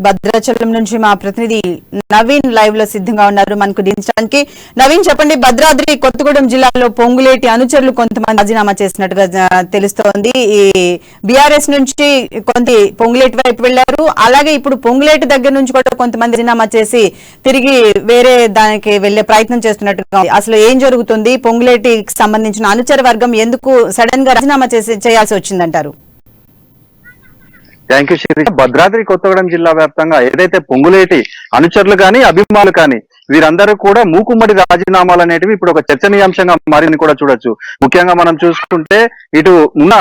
భద్రాచలం నుంచి మా ప్రతినిధి నవీన్ లైవ్ లో సిద్ధంగా ఉన్నారు మనకు దించడానికి. నవీన్, చెప్పండి. భద్రాద్రి కొత్తగూడెం జిల్లాలో పొంగులేటి అనుచరులు కొంతమంది రాజీనామా చేసినట్టుగా తెలుస్తోంది. ఈ బీఆర్ఎస్ నుంచి కొంత పొంగులేటి వైపు వెళ్లారు. అలాగే ఇప్పుడు పొంగులేటి దగ్గర నుంచి కూడా కొంతమంది రాజీనామా చేసి తిరిగి వేరే దానికి వెళ్లే ప్రయత్నం చేస్తున్నట్టుగా. అసలు ఏం జరుగుతుంది? పొంగులేటికి సంబంధించిన అనుచర వర్గం ఎందుకు సడన్ గా రాజీనామా చేయాల్సి వచ్చిందంటారు? Thank you Sirisha. భద్రాద్రి కొత్తగూడెం జిల్లా వ్యాప్తంగా ఏదైతే పొంగులేటి అనుచరులు కానీ అభిమానులు కానీ వీరందరూ కూడా మూకుమ్మడి రాజీనామాలు అనేటివి ఇప్పుడు ఒక చర్చనీయాంశంగా మారింది కూడా చూడొచ్చు. ముఖ్యంగా మనం చూసుకుంటే ఇటు ఉన్న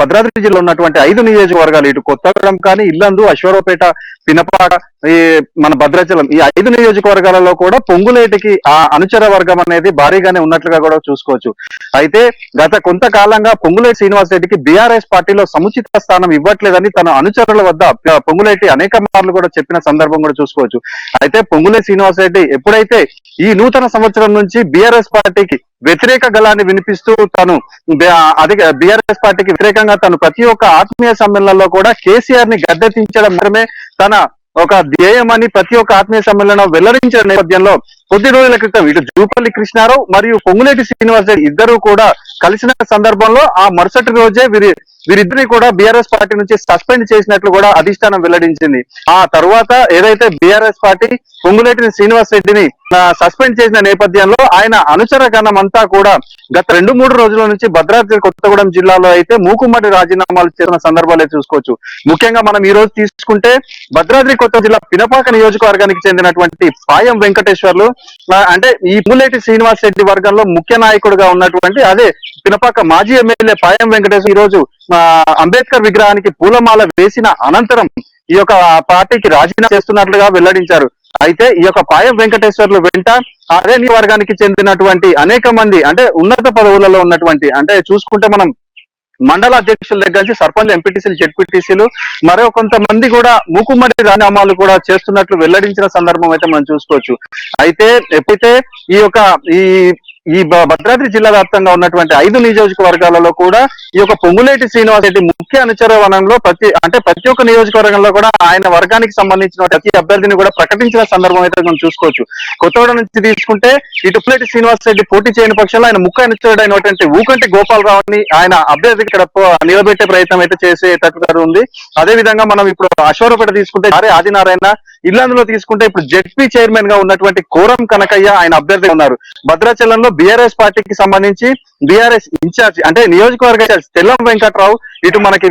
భద్రాద్రి జిల్లా ఉన్నటువంటి 5 నియోజకవర్గాలు, ఇటు కొత్తగూడెం కానీ, ఇల్లందు, అశ్వరావుపేట, పినపాక, ఈ మన భద్రాచలం, ఈ 5 నియోజకవర్గాలలో కూడా పొంగులేటికి ఆ అనుచర వర్గం అనేది భారీగానే ఉన్నట్లుగా కూడా చూసుకోవచ్చు. అయితే గత కొంతకాలంగా పొంగులేటి శ్రీనివాస్ రెడ్డికి బీఆర్ఎస్ పార్టీలో సముచిత స్థానం ఇవ్వట్లేదని తన అనుచరుల వద్ద పొంగులేటి అనేక మార్లు కూడా చెప్పిన సందర్భం కూడా చూసుకోవచ్చు. అయితే పొంగులేటి శ్రీనివాస్ రెడ్డి ఎప్పుడైతే ఈ నూతన సంవత్సరం నుంచి బీఆర్ఎస్ పార్టీకి వ్యతిరేక గళాన్ని వినిపిస్తూ తను బీఆర్ఎస్ పార్టీకి వ్యతిరేకంగా తను ప్రతి ఒక్క ఆత్మీయ సమ్మేళనంలో కూడా కేసీఆర్ ని గద్దెదించడం మాత్రమే తన ఒక ధ్యేయమని ప్రతి ఒక్క ఆత్మీయ సమ్మేళనం వెల్లడించిన నేపథ్యంలో కొద్ది రోజుల క్రితం ఇటు జూపల్లి కృష్ణారావు మరియు పొంగులేటి శ్రీనివాస్ రెడ్డి ఇద్దరు కూడా కలిసిన సందర్భంలో ఆ మరుసటి రోజే వీరిద్దరిని కూడా బీఆర్ఎస్ పార్టీ నుంచి సస్పెండ్ చేసినట్లు కూడా అధిష్టానం వెల్లడించింది. ఆ తర్వాత ఏదైతే బీఆర్ఎస్ పార్టీ పొంగులేటి శ్రీనివాస్ రెడ్డిని సస్పెండ్ చేసిన నేపథ్యంలో ఆయన అనుచర గణం అంతా కూడా గత 2-3 రోజుల నుంచి భద్రాద్రి కొత్తగూడెం జిల్లాలో అయితే మూకుమ్మడి రాజీనామాలు చేసిన సందర్భాలే చూసుకోవచ్చు. ముఖ్యంగా మనం ఈ రోజు తీసుకుంటే భద్రాద్రి కొత్త జిల్లా పినపాక నియోజకవర్గానికి చెందినటువంటి పాయం వెంకటేశ్వర్లు అంటే ఈ పొంగులేటి శ్రీనివాస్ రెడ్డి వర్గంలో ముఖ్య నాయకుడుగా ఉన్నటువంటి అదే పినపాక మాజీ ఎమ్మెల్యే పాయం వెంకటేశ్వర్ ఈ రోజు అంబేద్కర్ విగ్రహానికి పూలమాల వేసిన అనంతరం ఈ యొక్క పార్టీకి రాజీనామా చేస్తున్నట్లుగా వెల్లడించారు. అయితే ఈ యొక్క పాయం వెంకటేశ్వర్లు వెంట అదే వర్గానికి చెందినటువంటి అనేక మంది అంటే ఉన్నత పదవులలో ఉన్నటువంటి అంటే చూసుకుంటే మనం మండల అధ్యక్షుల దగ్గర నుంచి సర్పంచ్, ఎంపీటీసీలు, జెడ్పీటీసీలు మరో కొంతమంది కూడా మూకుమ్మడి రాజీనామాలు కూడా చేస్తున్నట్లు వెల్లడించిన సందర్భం అయితే మనం చూసుకోవచ్చు. అయితే ఎప్పుడైతే ఈ భద్రాద్రి జిల్లా వ్యాప్తంగా ఉన్నటువంటి 5 నియోజకవర్గాలలో కూడా ఈ యొక్క పొంగులేటి శ్రీనివాస్ రెడ్డి ముఖ్య అనుచర వనంలో ప్రతి ఒక్క నియోజకవర్గంలో కూడా ఆయన వర్గానికి సంబంధించిన ప్రతి అభ్యర్థిని కూడా ప్రకటించిన సందర్భం అయితే మనం చూసుకోవచ్చు. కొత్తగూడెం నుంచి తీసుకుంటే ఇటు పొంగులేటి శ్రీనివాస్ రెడ్డి పోటీ చేయని పక్షంలో ఆయన ముఖ్య అనుచరుడు అయినటువంటి ఊకంటి గోపాలరావుని ఆయన అభ్యర్థి ఇక్కడ నిలబెట్టే ప్రయత్నం అయితే చేసేటట్టుగా ఉంది. అదే విధంగా మనం ఇప్పుడు అశ్వరావుపేట తీసుకుంటే ఆదినారాయణ, ఇల్లందులో తీసుకుంటే ఇప్పుడు జెడ్పీ చైర్మన్ గా ఉన్నటువంటి కోరం కనకయ్య ఆయన అభ్యర్థి ఉన్నారు. భద్రాచలంలో బీఆర్ఎస్ పార్టీకి సంబంధించి బీఆర్ఎస్ ఇన్ఛార్జ్ అంటే నియోజకవర్గ తెల్లం వెంకట్రావు, ఇటు మనకి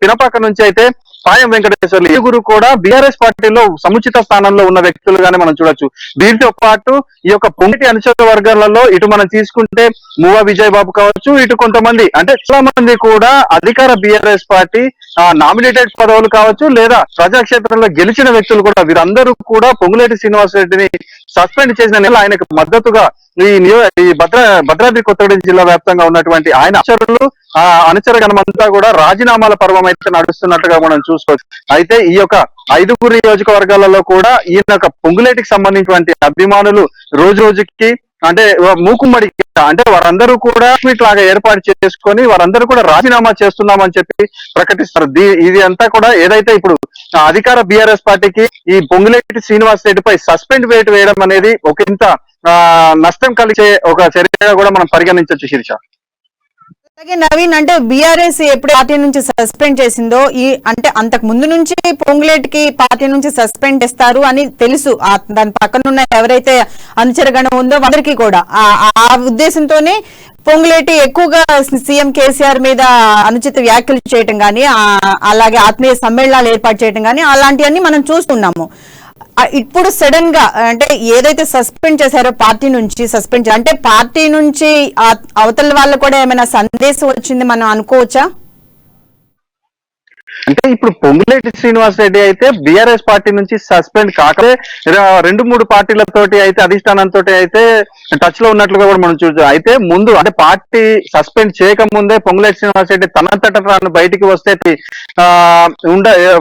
పినపాక నుంచి అయితే పాయం వెంకటేశ్వర్లు ఇరువురు కూడా బీఆర్ఎస్ పార్టీలో సముచిత స్థానంలో ఉన్న వ్యక్తులుగానే మనం చూడొచ్చు. వీరితో పాటు ఈ యొక్క పొంగులేటి అనుచర వర్గాలలో ఇటు మనం తీసుకుంటే మువ్వ విజయ్ బాబు కావచ్చు, ఇటు కొంతమంది అంటే చాలా మంది కూడా అధికార బీఆర్ఎస్ పార్టీ నామినేటెడ్ పదవులు కావచ్చు లేదా ప్రజాక్షేత్రంలో గెలిచిన వ్యక్తులు కూడా వీరందరూ కూడా పొంగులేటి శ్రీనివాస్ రెడ్డిని సస్పెండ్ చేసిన నెల ఆయనకు మద్దతుగా ఈ భద్రాద్రి కొత్తగూడెం జిల్లా వ్యాప్తంగా ఉన్నటువంటి ఆయన అనుచర గణమంతా కూడా రాజీనామాల పర్వం అయితే నడుస్తున్నట్టుగా మనం చూసుకోవచ్చు. అయితే ఈ యొక్క 5 నియోజకవర్గాలలో కూడా ఈయన పొంగులేటికి సంబంధించినటువంటి అభిమానులు రోజు రోజుకి అంటే మూకుమ్మడి అంటే వారందరూ కూడా మీట్ లాగా ఏర్పాటు చేసుకొని వారందరూ కూడా రాజీనామా చేస్తున్నామని చెప్పి ప్రకటిస్తారు. ఇది అంతా కూడా ఏదైతే ఇప్పుడు అధికార బీఆర్ఎస్ పార్టీకి ఈ పొంగులేటి శ్రీనివాస్ రెడ్డిపై సస్పెండ్ వేయడం అనేది ఒక ఇంత నష్టం కలిగే ఒక చర్యగా కూడా మనం పరిగణించవచ్చు శిరీష. అలాగే నవీన్, అంటే బీఆర్ఎస్ ఎప్పుడు పార్టీ నుంచి సస్పెండ్ చేసిందో అంటే అంతకు ముందు నుంచి పొంగులేటికి పార్టీ నుంచి సస్పెండ్ చేస్తారు అని తెలుసు. దాని పక్కనున్న ఎవరైతే అనుచరగణం ఉందో అందరికీ కూడా ఆ ఉద్దేశంతోనే పొంగులేటి ఎక్కువగా సీఎం కేసీఆర్ మీద అనుచిత వ్యాఖ్యలు చేయటం కానీ అలాగే ఆత్మీయ సమ్మేళనాలు ఏర్పాటు చేయటం కానీ అలాంటివన్నీ మనం చూస్తున్నాము. ఇప్పుడు సడన్ గా అంటే ఏదైతే సస్పెండ్ చేశారో పార్టీ నుంచి అంటే పార్టీ నుంచి అవతల వాళ్ళు కూడా ఏమైనా సందేశం వచ్చింది మనం అనుకోవచ్చా? అంటే ఇప్పుడు పొంగులేటి శ్రీనివాస్ రెడ్డి అయితే బీఆర్ఎస్ పార్టీ నుంచి సస్పెండ్ కాకరే 2-3 పార్టీలతోటి అయితే అధిష్టానంతో అయితే టచ్ లో ఉన్నట్లుగా కూడా మనం చూడచ్చు. అయితే ముందు అంటే పార్టీ సస్పెండ్ చేయక ముందే పొంగులేటి శ్రీనివాస్ రెడ్డి తనంతట తాను బయటికి వస్తే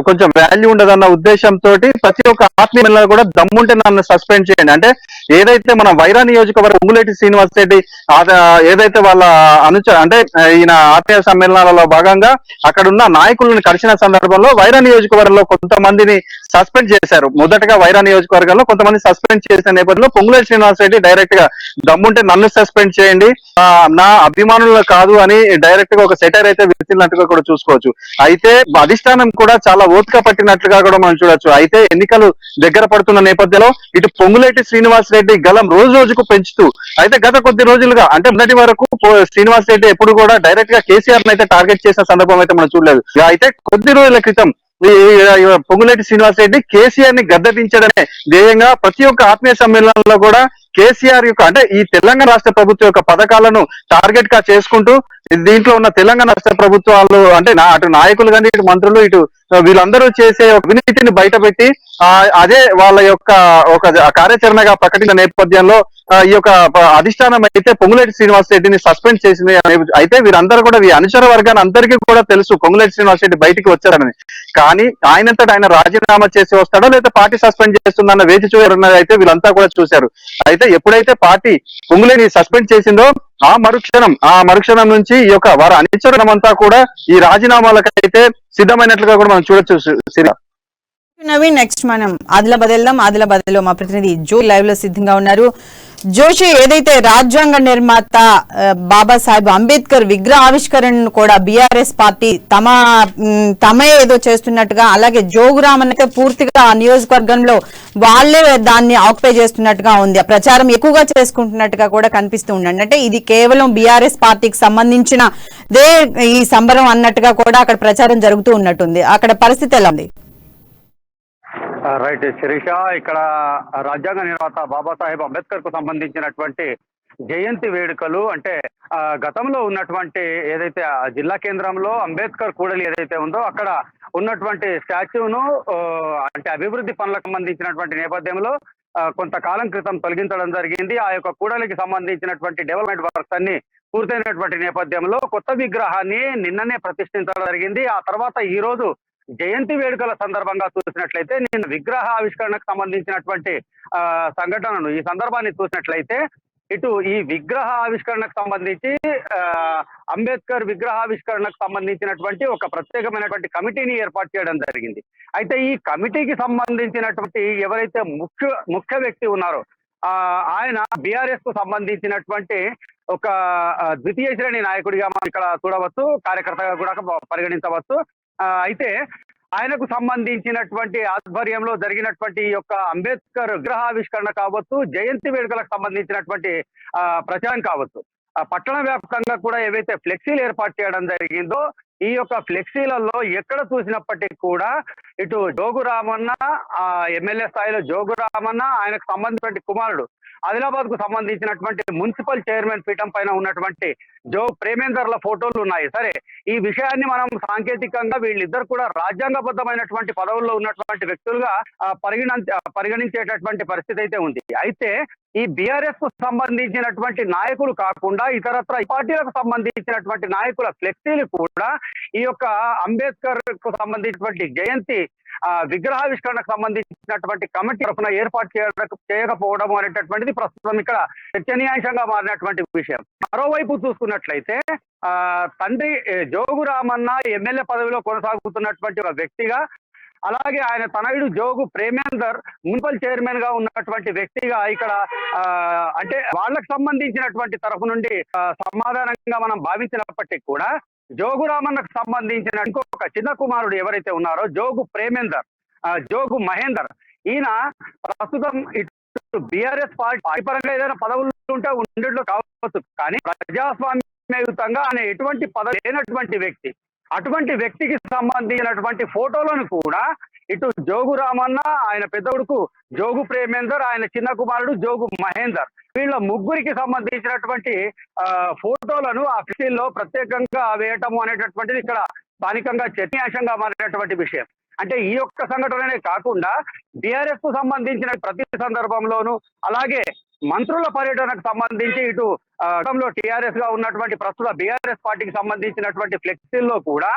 కొంచెం వాల్యూ ఉండదన్న ఉద్దేశంతో ప్రతి ఒక్క ఆత్మీయులను కూడా దమ్ముంటే నన్ను సస్పెండ్ చేయండి అంటే ఏదైతే మన వైరా నియోజకవర్గం పొంగులేటి శ్రీనివాస్ రెడ్డి ఏదైతే వాళ్ళ అంటే ఈయన ఆత్మీయ సమ్మేళనాలలో భాగంగా అక్కడ ఉన్న నాయకులను కలిసిన సందర్భంలో వైరా నియోజకవర్గంలో కొంతమందిని సస్పెండ్ చేశారు. మొదటగా వైరా నియోజకవర్గంలో కొంతమంది సస్పెండ్ చేసిన నేపథ్యంలో పొంగులేటి శ్రీనివాసరెడ్డి డైరెక్ట్ గా దమ్ముంటే నన్ను సస్పెండ్ చేయండి, నా అభిమానులు కాదు అని డైరెక్ట్ గా ఒక సెటర్ అయితే విసిరినట్టుగా కూడా చూసుకోవచ్చు. అయితే అధిష్టానం కూడా చాలా ఓపిక పట్టినట్లుగా కూడా మనం చూడొచ్చు. అయితే ఎన్నికలు దగ్గర పడుతున్న నేపథ్యంలో ఇటు పొంగులేటి శ్రీనివాసరెడ్డి గలం రోజు రోజుకు పెంచుతూ, అయితే గత కొద్ది రోజులుగా అంటే మొదటి వరకు శ్రీనివాసరెడ్డి ఎప్పుడు కూడా డైరెక్ట్ గా కేసీఆర్ అయితే టార్గెట్ చేసిన సందర్భం అయితే మనం చూడలేదు. అయితే కొద్ది రోజుల క్రితం ఈ పొంగులేటి శ్రీనివాసరెడ్డి కేసీఆర్ ని గద్దెదించడమే ధ్యేయంగా ప్రతి ఒక్క ఆత్మీయ సమ్మేళనంలో కూడా కేసీఆర్ యొక్క అంటే ఈ తెలంగాణ రాష్ట్ర ప్రభుత్వం యొక్క పథకాలను టార్గెట్ గా చేసుకుంటూ దీంట్లో ఉన్న తెలంగాణ రాష్ట్ర ప్రభుత్వాలు అంటే అటు నాయకులు కానీ ఇటు మంత్రులు ఇటు వీళ్ళందరూ చేసే అవినీతిని బయటపెట్టి అదే వాళ్ళ యొక్క ఒక కార్యాచరణగా ప్రకటించిన నేపథ్యంలో ఈ యొక్క అధిష్టానం అయితే పొంగులేటి శ్రీనివాసరెడ్డిని సస్పెండ్ చేసింది. అయితే వీరందరూ కూడా ఈ అనుచర వర్గాన్ని అందరికీ కూడా తెలుసు పొంగులేటి శ్రీనివాసరెడ్డి బయటికి వచ్చారని. కానీ ఆయనంతటా ఆయన రాజీనామా చేసి వస్తాడో లేదా పార్టీ సస్పెండ్ చేస్తుందన్న వేచి చూడన్నది అయితే వీళ్ళంతా కూడా చూశారు. అయితే ఎప్పుడైతే పార్టీ పొంగులేని సస్పెండ్ చేసిందో ఆ మరుక్షణం నుంచి ఈ యొక్క వారి అనుచరణం అంతా కూడా ఈ రాజీనామాలకైతే సిద్ధమైనట్లుగా కూడా మనం చూడొచ్చు. నవీన్, నెక్స్ట్ మనం ఆదిలాబాద్ వెళ్దాం. ఆదిలాబాద్ లో మా ప్రతినిధి జో లైవ్ లో సిద్ధంగా ఉన్నారు. జోషి, ఏదైతే రాజ్యాంగ నిర్మాత బాబాసాహెబ్ అంబేద్కర్ విగ్రహ ఆవిష్కరణను కూడా బీఆర్ఎస్ పార్టీ తమే ఏదో చేస్తున్నట్టుగా, అలాగే జోగురామన్ అయితే పూర్తిగా ఆ నియోజకవర్గంలో వాళ్లే దాన్ని ఆక్యుపై చేస్తున్నట్టుగా ఉంది, ఆ ప్రచారం ఎక్కువగా చేసుకుంటున్నట్టుగా కూడా కనిపిస్తూ ఉండండి. అంటే ఇది కేవలం బీఆర్ఎస్ పార్టీకి సంబంధించినదే ఈ సంబరం అన్నట్టుగా కూడా అక్కడ ప్రచారం జరుగుతూ ఉన్నట్టుంది. అక్కడ పరిస్థితి ఎలా ఉంది? రైట్ శిరీష, ఇక్కడ రాజ్యాంగ నిర్మాత బాబాసాహెబ్ అంబేద్కర్ కు సంబంధించినటువంటి జయంతి వేడుకలు అంటే గతంలో ఉన్నటువంటి ఏదైతే జిల్లా కేంద్రంలో అంబేద్కర్ కూడలి ఏదైతే ఉందో అక్కడ ఉన్నటువంటి స్టాచ్యూను అంటే అభివృద్ధి పనులకు సంబంధించినటువంటి నేపథ్యంలో కొంతకాలం క్రితం తొలగించడం జరిగింది. ఆ యొక్క కూడలికి సంబంధించినటువంటి డెవలప్మెంట్ వర్క్స్ అన్ని పూర్తయినటువంటి నేపథ్యంలో కొత్త విగ్రహాన్ని నిన్ననే ప్రతిష్ఠించడం జరిగింది. ఆ తర్వాత ఈ రోజు జయంతి వేడుకల సందర్భంగా చూసినట్లయితే నిన్న విగ్రహ ఆవిష్కరణకు సంబంధించినటువంటి సంఘటనను ఈ సందర్భాన్ని చూసినట్లయితే ఇటు ఈ విగ్రహ ఆవిష్కరణకు సంబంధించి అంబేద్కర్ విగ్రహావిష్కరణకు సంబంధించినటువంటి ఒక ప్రత్యేకమైనటువంటి కమిటీని ఏర్పాటు చేయడం జరిగింది. అయితే ఈ కమిటీకి సంబంధించినటువంటి ఎవరైతే ముఖ్య వ్యక్తి ఉన్నారో ఆయన బీఆర్ఎస్ కు సంబంధించినటువంటి ఒక ద్వితీయ శ్రేణి నాయకుడిగా మనం ఇక్కడ చూడవచ్చు, కార్యకర్తగా కూడా పరిగణించవచ్చు. అయితే ఆయనకు సంబంధించినటువంటి ఆధ్వర్యంలో జరిగినటువంటి ఈ యొక్క అంబేద్కర్ విగ్రహావిష్కరణ కావచ్చు, జయంతి వేడుకలకు సంబంధించినటువంటి ప్రచారం కావచ్చు, పట్టణ వ్యాప్తంగా కూడా ఏవైతే ఫ్లెక్సీలు ఏర్పాటు చేయడం జరిగిందో ఈ యొక్క ఫ్లెక్సీలలో ఎక్కడ చూసినప్పటికీ కూడా ఇటు జోగురామన్న ఎమ్మెల్యే స్థాయిలో జోగురామన్న, ఆయనకు సంబంధించినటువంటి కుమారుడు ఆదిలాబాద్ కు సంబంధించినటువంటి మున్సిపల్ చైర్మన్ పీఠం పైన ఉన్నటువంటి ప్రేమేందర్ల ఫోటోలు ఉన్నాయి. సరే, ఈ విషయాన్ని మనం సాంకేతికంగా వీళ్ళిద్దరు కూడా రాజ్యాంగబద్ధమైనటువంటి పదవుల్లో ఉన్నటువంటి వ్యక్తులుగా పరిగణించేటటువంటి పరిస్థితి అయితే ఉంది. అయితే ఈ బీఆర్ఎస్ కు సంబంధించినటువంటి నాయకులు కాకుండా ఇతరత్ర పార్టీలకు సంబంధించినటువంటి నాయకుల ఫ్లెక్సీలు కూడా ఈ యొక్క అంబేద్కర్ కు సంబంధించినటువంటి జయంతి విగ్రహావిష్కరణకు సంబంధించినటువంటి కమిటీ తరఫున ఏర్పాటు చేయకపోవడం అనేటటువంటిది ప్రస్తుతం ఇక్కడ చర్చనీయాంశంగా మారినటువంటి విషయం. మరోవైపు చూసుకున్నట్లయితే తండ్రి జోగురామన్న ఎమ్మెల్యే పదవిలో కొనసాగుతున్నటువంటి ఒక వ్యక్తిగా, అలాగే ఆయన తనయుడు జోగు ప్రేమేందర్ మున్సిపల్ చైర్మన్ గా ఉన్నటువంటి వ్యక్తిగా ఇక్కడ అంటే వాళ్ళకు సంబంధించినటువంటి తరఫు నుండి సమాధానంగా మనం భావించినప్పటికీ కూడా జోగురామన్నకు సంబంధించిన ఇంకొక చిన్న కుమారుడు ఎవరైతే ఉన్నారో జోగు ప్రేమేందర్, జోగు మహేందర్, ఈయన ప్రస్తుతం ఇటు బీఆర్ఎస్ పార్టీ పరంగా ఏదైనా పదవులు ఉంటే ఉండేట్లు కావచ్చు, కానీ ప్రజాస్వామ్యయుతంగా ఆయన ఎటువంటి పదవి లేనటువంటి వ్యక్తి. అటువంటి వ్యక్తికి సంబంధించినటువంటి ఫోటోలను కూడా ఇటు జోగు రామన్న, ఆయన పెద్ద కొడుకు జోగు ప్రేమేందర్, ఆయన చిన్న కుమారుడు జోగు మహేందర్, వీళ్ళ ముగ్గురికి సంబంధించినటువంటి ఫోటోలను ఆ ఫ్లెక్సీల్లో ప్రత్యేకంగా వేయటము అనేటటువంటిది ఇక్కడ స్థానికంగా చర్చనీయాంశంగా మారినటువంటి విషయం. అంటే ఈ యొక్క సంఘటననే కాకుండా బీఆర్ఎస్ కు సంబంధించిన ప్రతి సందర్భంలోనూ, అలాగే మంత్రుల పర్యటనకు సంబంధించి ఇటు టీఆర్ఎస్ గా ఉన్నటువంటి ప్రస్తుత బీఆర్ఎస్ పార్టీకి సంబంధించినటువంటి ఫ్లెక్సీల్లో కూడా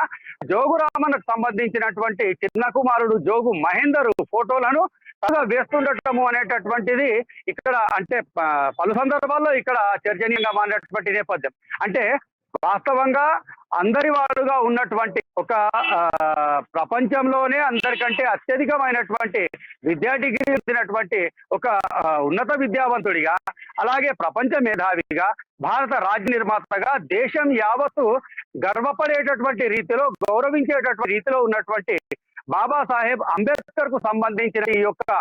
జోగురామన్నకు సంబంధించినటువంటి చిన్న కుమారుడు జోగు మహేందర్ ఫోటోలను వేస్తుండటము అనేటటువంటిది ఇక్కడ అంటే పలు సందర్భాల్లో ఇక్కడ చర్చనీయంగా మారినటువంటి నేపథ్యం. అంటే వాస్తవంగా అందరి వాడుగా ఉన్నటువంటి ఒక ప్రపంచంలోనే అందరికంటే అత్యధికమైనటువంటి విద్యా డిగ్రీ ఉన్నటువంటి ఒక ఉన్నత విద్యావంతుడిగా, అలాగే ప్రపంచ మేధావిగా, భారత రాజ్య నిర్మాతగా, దేశం యావత్తు గర్వపడేటటువంటి రీతిలో, గౌరవించేటటువంటి రీతిలో ఉన్నటువంటి బాబాసాహెబ్ అంబేద్కర్ కు సంబంధించిన ఈ యొక్క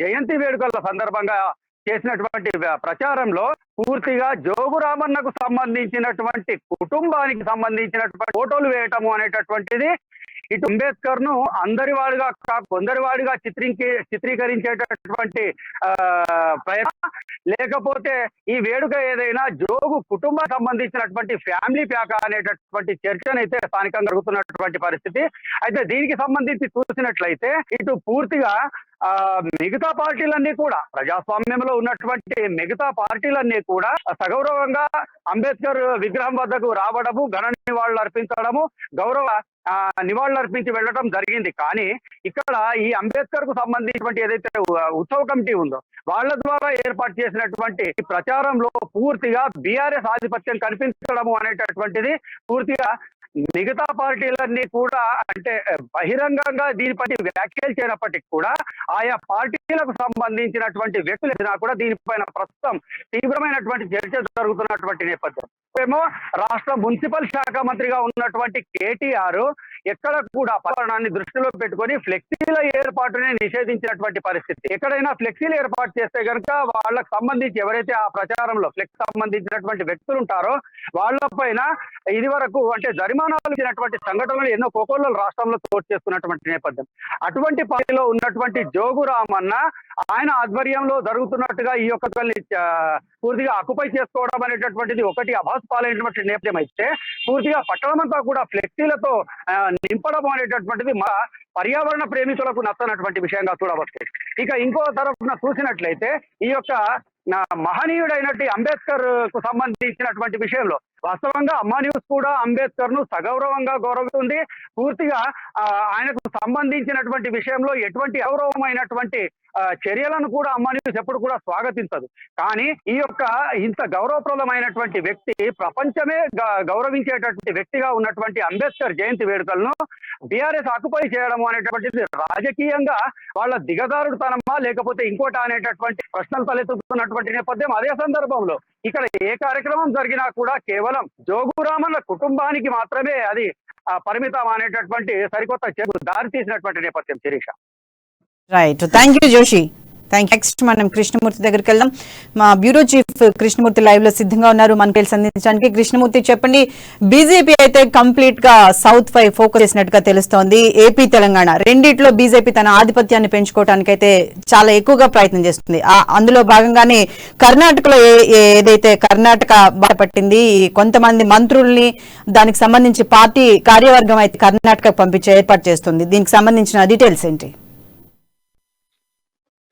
జయంతి వేడుకల సందర్భంగా చేసినటువంటి ప్రచారంలో పూర్తిగా జోగురామన్నకు సంబంధించినటువంటి కుటుంబానికి సంబంధించినటువంటి ఫోటోలు వేయటము అనేటటువంటిది ఇటు అంబేద్కర్ ను అందరి వాడిగా కొందరి వాడిగా చిత్రీకరించేటటువంటి ప్రయత్నం, లేకపోతే ఈ వేడుక ఏదైనా జోగు కుటుంబానికి సంబంధించినటువంటి ఫ్యామిలీ ప్యాక్ అనేటటువంటి చర్చనైతే స్థానికంగా జరుగుతున్నటువంటి పరిస్థితి. అయితే దీనికి సంబంధించి చూసినట్లయితే ఇటు పూర్తిగా మిగతా పార్టీలన్నీ కూడా, ప్రజాస్వామ్యంలో ఉన్నటువంటి మిగతా పార్టీలన్నీ కూడా సగౌరవంగా అంబేద్కర్ విగ్రహం వద్దకు రావడము, ఘన నివాళులు అర్పించడము, గౌరవ నివాళులు అర్పించి వెళ్ళడం జరిగింది. కానీ ఇక్కడ ఈ అంబేద్కర్ కు సంబంధించినటువంటి ఏదైతే ఉత్సవ కమిటీ ఉందో వాళ్ళ ద్వారా ఏర్పాటు చేసినటువంటి ప్రచారంలో పూర్తిగా బీఆర్ఎస్ ఆధిపత్యం కనిపించడము అనేటటువంటిది పూర్తిగా మిగతా పార్టీలన్నీ కూడా, అంటే బహిరంగంగా దీనిపై వ్యాఖ్యలు చేయనప్పటికీ కూడా ఆయా పార్టీలకు సంబంధించినటువంటి వ్యక్తులు కూడా దీనిపైన ప్రస్తుతం తీవ్రమైనటువంటి చర్చ జరుగుతున్నటువంటి నేపథ్యం. ఏమో రాష్ట్ర మున్సిపల్ శాఖ మంత్రిగా ఉన్నటువంటి కేటీఆర్ ఎక్కడ కూడా పర్యావరణాన్ని దృష్టిలో పెట్టుకొని ఫ్లెక్సీల ఏర్పాటుని నిషేధించినటువంటి పరిస్థితి. ఎక్కడైనా ఫ్లెక్సీలు ఏర్పాటు చేస్తే కనుక వాళ్ళకు సంబంధించి ఎవరైతే ఆ ప్రచారంలో ఫ్లెక్స్ సంబంధించినటువంటి వ్యక్తులు ఉంటారో వాళ్ళపైన ఇది వరకు అంటే జరిమానాలు ఇచ్చినటువంటి సంఘటనలు ఎన్నో కోకోళ్ళ రాష్ట్రంలో చోటు చేసుకున్నటువంటి నేపథ్యం. అటువంటి పార్టీలో ఉన్నటువంటి జోగురామన్న ఆయన ఆధ్వర్యంలో జరుగుతున్నట్టుగా ఈ యొక్క పూర్తిగా ఆక్యుపై చేసుకోవడం అనేటటువంటిది ఒకటి అభాస్పాలైనటువంటి నేపథ్యం అయితే, పూర్తిగా పట్టణమంతా కూడా ఫ్లెక్సీలతో నింపడం అనేటటువంటిది మా పర్యావరణ ప్రేమికులకు నచ్చనటువంటి విషయంగా చూడవచ్చు. ఇక ఇంకో తరఫున చూసినట్లయితే ఈ యొక్క మహనీయుడైనటువంటి అంబేద్కర్ కు సంబంధించినటువంటి విషయంలో వాస్తవంగా అమ్మా న్యూస్ కూడా అంబేద్కర్ ను సగౌరవంగా గౌరవిస్తుంది. పూర్తిగా ఆయనకు సంబంధించినటువంటి విషయంలో ఎటువంటి అగౌరవమైనటువంటి చర్యలను కూడా అమ్మా న్యూస్ ఎప్పుడు కూడా స్వాగతించదు. కానీ ఈ యొక్క ఇంత గౌరవప్రదమైనటువంటి వ్యక్తి, ప్రపంచమే గౌరవించేటటువంటి వ్యక్తిగా ఉన్నటువంటి అంబేద్కర్ జయంతి వేడుకలను బీఆర్ఎస్ ఆక్యుపై చేయడం అనేటటువంటిది రాజకీయంగా వాళ్ళ దిగజారుడుతనమా లేకపోతే ఇంకోట అనేటటువంటి ప్రశ్నలు తలెత్తుతున్నటువంటి నేపథ్యం. అదే సందర్భంలో ఇక్కడ ఏ కార్యక్రమం జరిగినా కూడా కేవలం జోగురామన్న కుటుంబానికి మాత్రమే అది పరిమితం అనేటటువంటి సరికొత్త చర్చకు దారి తీసినటువంటి నేపథ్యం. Shirisha, right, thank you Joshi. Next మనం కృష్ణమూర్తి దగ్గరికి వెళ్దాం. మా బ్యూరో చీఫ్ కృష్ణమూర్తి లైవ్ లో సిద్ధంగా ఉన్నారు మనకి అందించడానికి. కృష్ణమూర్తి, చెప్పండి, బీజేపీ అయితే కంప్లీట్ గా సౌత్ పై ఫోకస్ చేసినట్టుగా తెలుస్తోంది. ఏపీ తెలంగాణ రెండిట్లో బీజేపీ తన ఆధిపత్యాన్ని పెంచుకోవడానికి అయితే చాలా ఎక్కువగా ప్రయత్నం చేస్తుంది. అందులో భాగంగానే కర్ణాటకలో ఏదైతే కర్ణాటక బాధపట్టింది, కొంతమంది మంత్రుల్ని దానికి సంబంధించి పార్టీ కార్యవర్గం అయితే కర్ణాటకకు పంపించే ఏర్పాటు చేస్తుంది. దీనికి సంబంధించిన డీటెయిల్స్ ఏంటి?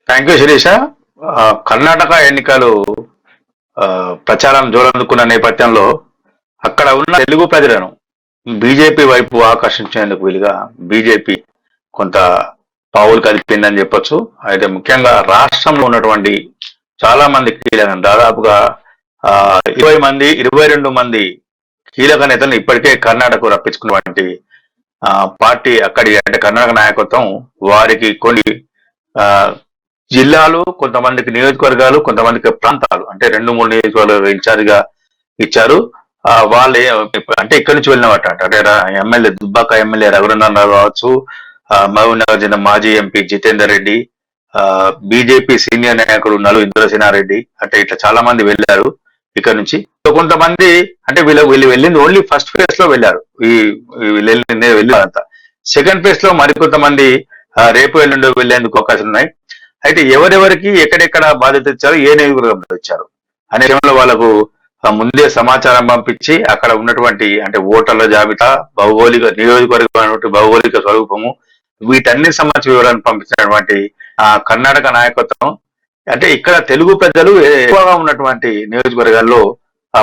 Thank you Sirisha. కర్ణాటక ఎన్నికలు ప్రచారం జోరందుకున్న నేపథ్యంలో అక్కడ ఉన్న తెలుగు ప్రజలను బీజేపీ వైపు ఆకర్షించేందుకు వీలుగా బీజేపీ కొంత పావులు కదిపిందని చెప్పొచ్చు. అయితే ముఖ్యంగా రాష్ట్రంలో ఉన్నటువంటి చాలా మంది కీలక, దాదాపుగా 22 మంది కీలక నేతలను ఇప్పటికే కర్ణాటకకు రప్పించుకున్నటువంటి పార్టీ అక్కడి అంటే కర్ణాటక నాయకత్వం వారికి కొన్ని జిల్లాలు, కొంతమందికి నియోజకవర్గాలు, కొంతమందికి ప్రాంతాలు అంటే 2-3 నియోజకవర్గాలు ఇన్ఛార్జిగా ఇచ్చారు. వాళ్ళు అంటే ఇక్కడి నుంచి వెళ్ళినమాట అంటే ఎమ్మెల్యే దుబ్బాక ఎమ్మెల్యే రఘునందన్ రావు కావచ్చు, మహబూబ్ నగర్ జిల్లా మాజీ ఎంపీ జితేందర్ రెడ్డి, బీజేపీ సీనియర్ నాయకుడు నలు ఇంద్రసేనారెడ్డి, అంటే ఇట్లా చాలా మంది వెళ్ళారు ఇక్కడ నుంచి. కొంతమంది అంటే వీళ్ళు వెళ్ళింది ఓన్లీ ఫస్ట్ ఫేజ్ లో వెళ్ళారు. వెళ్ళారంతా. సెకండ్ ఫేజ్ లో మరికొంతమంది రేపు ఎల్లుండి వెళ్లేందుకు అవకాశం ఉన్నాయి. అయితే ఎవరెవరికి ఎక్కడెక్కడ బాధ్యత ఇచ్చారు, ఏ నియోజకవర్గంలో ఇచ్చారు అనే విషయంలో వాళ్ళకు ముందే సమాచారం పంపించి అక్కడ ఉన్నటువంటి అంటే ఓటర్ల జాబితా, భౌగోళిక స్వరూపము, వీటన్ని సంబంధించిన వివరాలను పంపించినటువంటి కర్ణాటక నాయకత్వం అంటే ఇక్కడ తెలుగు ప్రజలు ఎక్కువగా ఉన్నటువంటి నియోజకవర్గాల్లో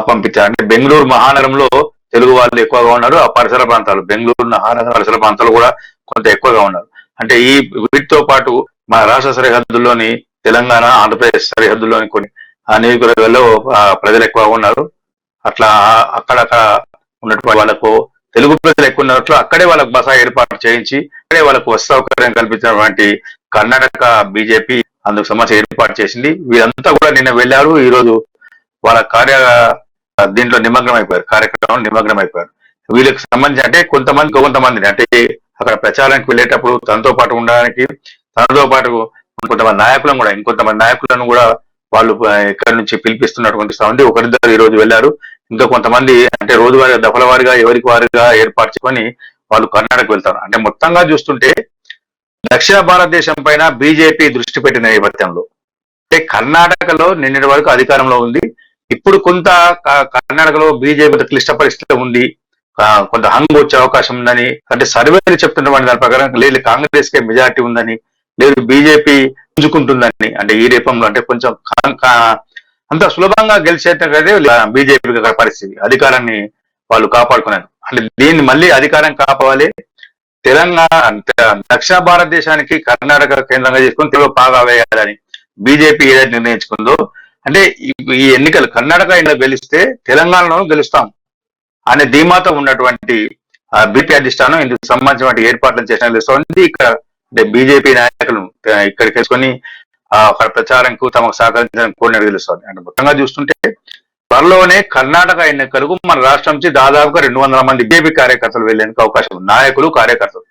పంపించారు. అంటే బెంగళూరు మహానగరంలో తెలుగు వాళ్ళు ఎక్కువగా ఉన్నారు. ఆ పరిసర ప్రాంతాలు, బెంగళూరు మహానగరం పరిసర ప్రాంతాలు కూడా కొంత ఎక్కువగా ఉన్నారు. అంటే ఈ వీటితో పాటు మన రాష్ట్ర సరిహద్దుల్లోని తెలంగాణ, ఆంధ్రప్రదేశ్ సరిహద్దుల్లోని కొన్ని నియోజకవర్గాల్లో ప్రజలు ఎక్కువగా ఉన్నారు. అట్లా అక్కడక్కడ ఉన్నటువంటి వాళ్ళకు తెలుగు ప్రజలు ఎక్కువ ఉన్నట్లు అక్కడే వాళ్ళకు బస ఏర్పాటు చేయించి అక్కడే వాళ్ళకు వసతి సౌకర్యం కల్పించినటువంటి కర్ణాటక బీజేపీ అందుకు సంబంధించి ఏర్పాటు చేసింది. వీరంతా కూడా నిన్న వెళ్ళారు. ఈ రోజు వాళ్ళ దీంట్లో నిమగ్నం అయిపోయారు, కార్యక్రమం నిమగ్నం అయిపోయారు. వీళ్ళకి సంబంధించి అంటే కొంతమంది అంటే అక్కడ ప్రచారానికి వెళ్ళేటప్పుడు తనతో పాటు ఉండడానికి తనతో పాటు కొంతమంది నాయకులను కూడా ఇంకొంతమంది నాయకులను కూడా వాళ్ళు ఇక్కడ నుంచి పిలిపిస్తున్నటువంటి ఉంది. ఒకరిద్దరు ఈ రోజు వెళ్ళారు. ఇంకా కొంతమంది అంటే రోజువారీ దఫల వారిగా ఎవరికి వారిగా ఏర్పాటు చేసుకొని వాళ్ళు కర్ణాటక వెళ్తారు. అంటే మొత్తంగా చూస్తుంటే దక్షిణ భారతదేశం పైన బీజేపీ దృష్టి పెట్టిన నేపథ్యంలో అంటే కర్ణాటకలో నిన్నటి వరకు అధికారంలో ఉంది. ఇప్పుడు కొంత కర్ణాటకలో బీజేపీ క్లిష్ట పరిస్థితి ఉంది, కొంత హంగ్ వచ్చే అవకాశం ఉందని అంటే సర్వేలు చెప్తున్నటువంటి దాని ప్రకారం లేదు కాంగ్రెస్ కే మెజార్టీ ఉందని, లేదు బీజేపీ పుంజుకుంటుందని. అంటే ఈ రూపంలో అంటే కొంచెం అంత సులభంగా గెలిచేటట్టు బీజేపీ పరిస్థితి అధికారాన్ని వాళ్ళు కాపాడుకున్నారు. అంటే దీన్ని మళ్ళీ అధికారం కాపాడాలి. దక్షిణ భారతదేశానికి కర్ణాటక కేంద్రంగా చేసుకుని తెలుగు బాగా వేయాలని బీజేపీ ఏదైతే నిర్ణయించుకుందో అంటే ఈ ఎన్నికలు కర్ణాటక ఎన్నికలు గెలిస్తే తెలంగాణలో గెలుస్తాం అనే ధీమాతో ఉన్నటువంటి బీపీ అధిష్టానం ఇందుకు సంబంధించిన ఏర్పాట్లు చేసిన తెలుస్తోంది. ఇక్కడ అంటే బీజేపీ నాయకులు ఇక్కడికి వేసుకొని అక్కడ ప్రచారంకు తమకు సహకరించడానికి కోరినట్టు తెలుస్తోంది. అంటే మొత్తంగా చూస్తుంటే త్వరలోనే కర్ణాటక ఎన్నికలకు మన రాష్ట్రం నుంచి దాదాపుగా 200 మంది బీజేపీ కార్యకర్తలు వెళ్లేందుకు అవకాశం ఉంది. నాయకులు కార్యకర్తలు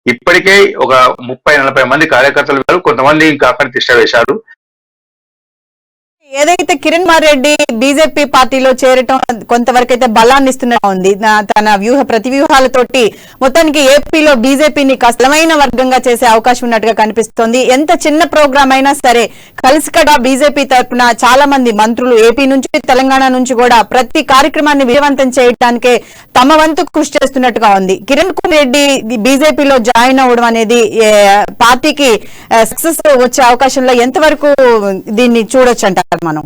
ఇప్పటికే ఒక 30-40 మంది కార్యకర్తలు వెళ్ళారు. కొంతమంది ఇంకా అక్కడ తిష్ట వేశారు. ఏదైతే కిరణ్ కుమార్ రెడ్డి బీజేపీ పార్టీలో చేరటం కొంతవరకు అయితే బలాన్ని ఇస్తున్నట్టు ఉంది. తన ప్రతివ్యూహాలతోటి మొత్తానికి ఏపీలో బీజేపీని కష్టమైన వర్గంగా చేసే అవకాశం ఉన్నట్టుగా కనిపిస్తోంది. ఎంత చిన్న ప్రోగ్రాం అయినా సరే కలిసికగా బీజేపీ తరఫున చాలా మంది మంత్రులు ఏపీ నుంచి తెలంగాణ నుంచి కూడా ప్రతి కార్యక్రమాన్ని విజయవంతం చేయడానికే తమ వంతు కృషి చేస్తున్నట్టుగా ఉంది. కిరణ్ కుమార్ రెడ్డి బీజేపీలో జాయిన్ అవ్వడం అనేది పార్టీకి సక్సెస్ వచ్చే అవకాశంలో ఎంతవరకు దీన్ని చూడొచ్చు అంటారు మనం?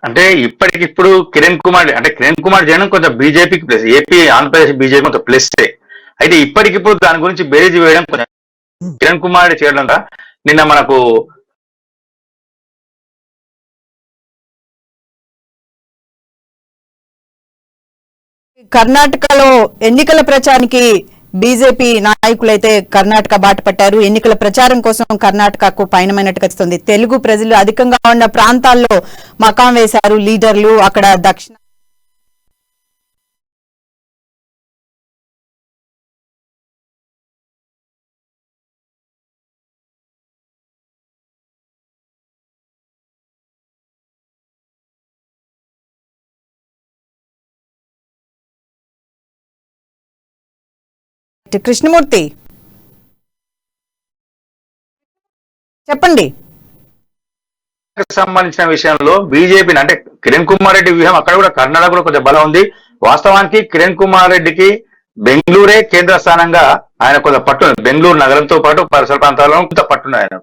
అంటే ఇప్పటికిప్పుడు కిరణ్ కుమార్ జనం కొంచెం బీజేపీకి ప్లస్, ఏపీ ఆంధ్రప్రదేశ్ బీజేపీ కొంచెం ప్లస్. అయితే ఇప్పటికిప్పుడు దాని గురించి బేరీజ్ వేయడం కొంచెం కిరణ్ కుమార్ చేయడం నిన్న మనకు కర్ణాటకలో ఎన్నికల ప్రచారానికి బీజేపీ నాయకులైతే కర్ణాటక బాట పట్టారు. ఎన్నికల ప్రచారం కోసం కర్ణాటకకు పయనమైనట్టుగా వస్తుంది. తెలుగు ప్రజలు అధికంగా ఉన్న ప్రాంతాల్లో మకాం వేశారు లీడర్లు. అక్కడ దక్షిణ కృష్ణమూర్తి చెప్పండి. సంబంధించిన విషయంలో బీజేపీ అంటే కిరణ్ కుమార్ రెడ్డి వ్యూహం అక్కడ కూడా కర్ణాటకలో కొంచెం బలం ఉంది. వాస్తవానికి కిరణ్ కుమార్ రెడ్డికి బెంగళూరే కేంద్ర స్థానంగా ఆయన కొంత పట్టును, బెంగళూరు నగరంతో పాటు పరిసర ప్రాంతాల్లో కొంత పట్టును ఆయన,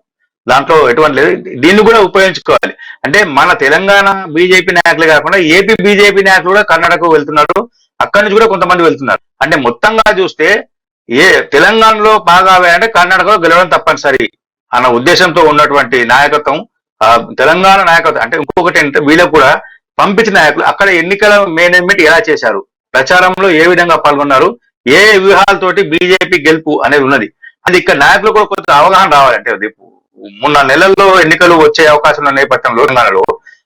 దాంట్లో ఎటువంటి లేదు. దీన్ని కూడా ఉపయోగించుకోవాలి. అంటే మన తెలంగాణ బీజేపీ నాయకులే కాకుండా ఏపీ బీజేపీ నాయకులు కూడా కర్ణాటకకు వెళ్తున్నారు. అక్కడి నుంచి కూడా కొంతమంది వెళ్తున్నారు. అంటే మొత్తంగా చూస్తే తెలంగాణలో బాగా అంటే కర్ణాటకలో గెలవడం తప్పనిసరి అన్న ఉద్దేశంతో ఉన్నటువంటి నాయకత్వం తెలంగాణ నాయకత్వం. అంటే ఇంకొకటి అంటే వీళ్ళకు కూడా పంపించిన నాయకులు అక్కడ ఎన్నికల మేనేజ్మెంట్ ఎలా చేశారు, ప్రచారంలో ఏ విధంగా పాల్గొన్నారు, ఏ వ్యూహాలతోటి బీజేపీ గెలుపు అనేది ఉన్నది. అది ఇక్కడ నాయకులు కూడా కొంత అవగాహన రావాలంటే 3 నెలల్లో ఎన్నికలు వచ్చే అవకాశం ఉన్న నేపథ్యంలో తెలంగాణలో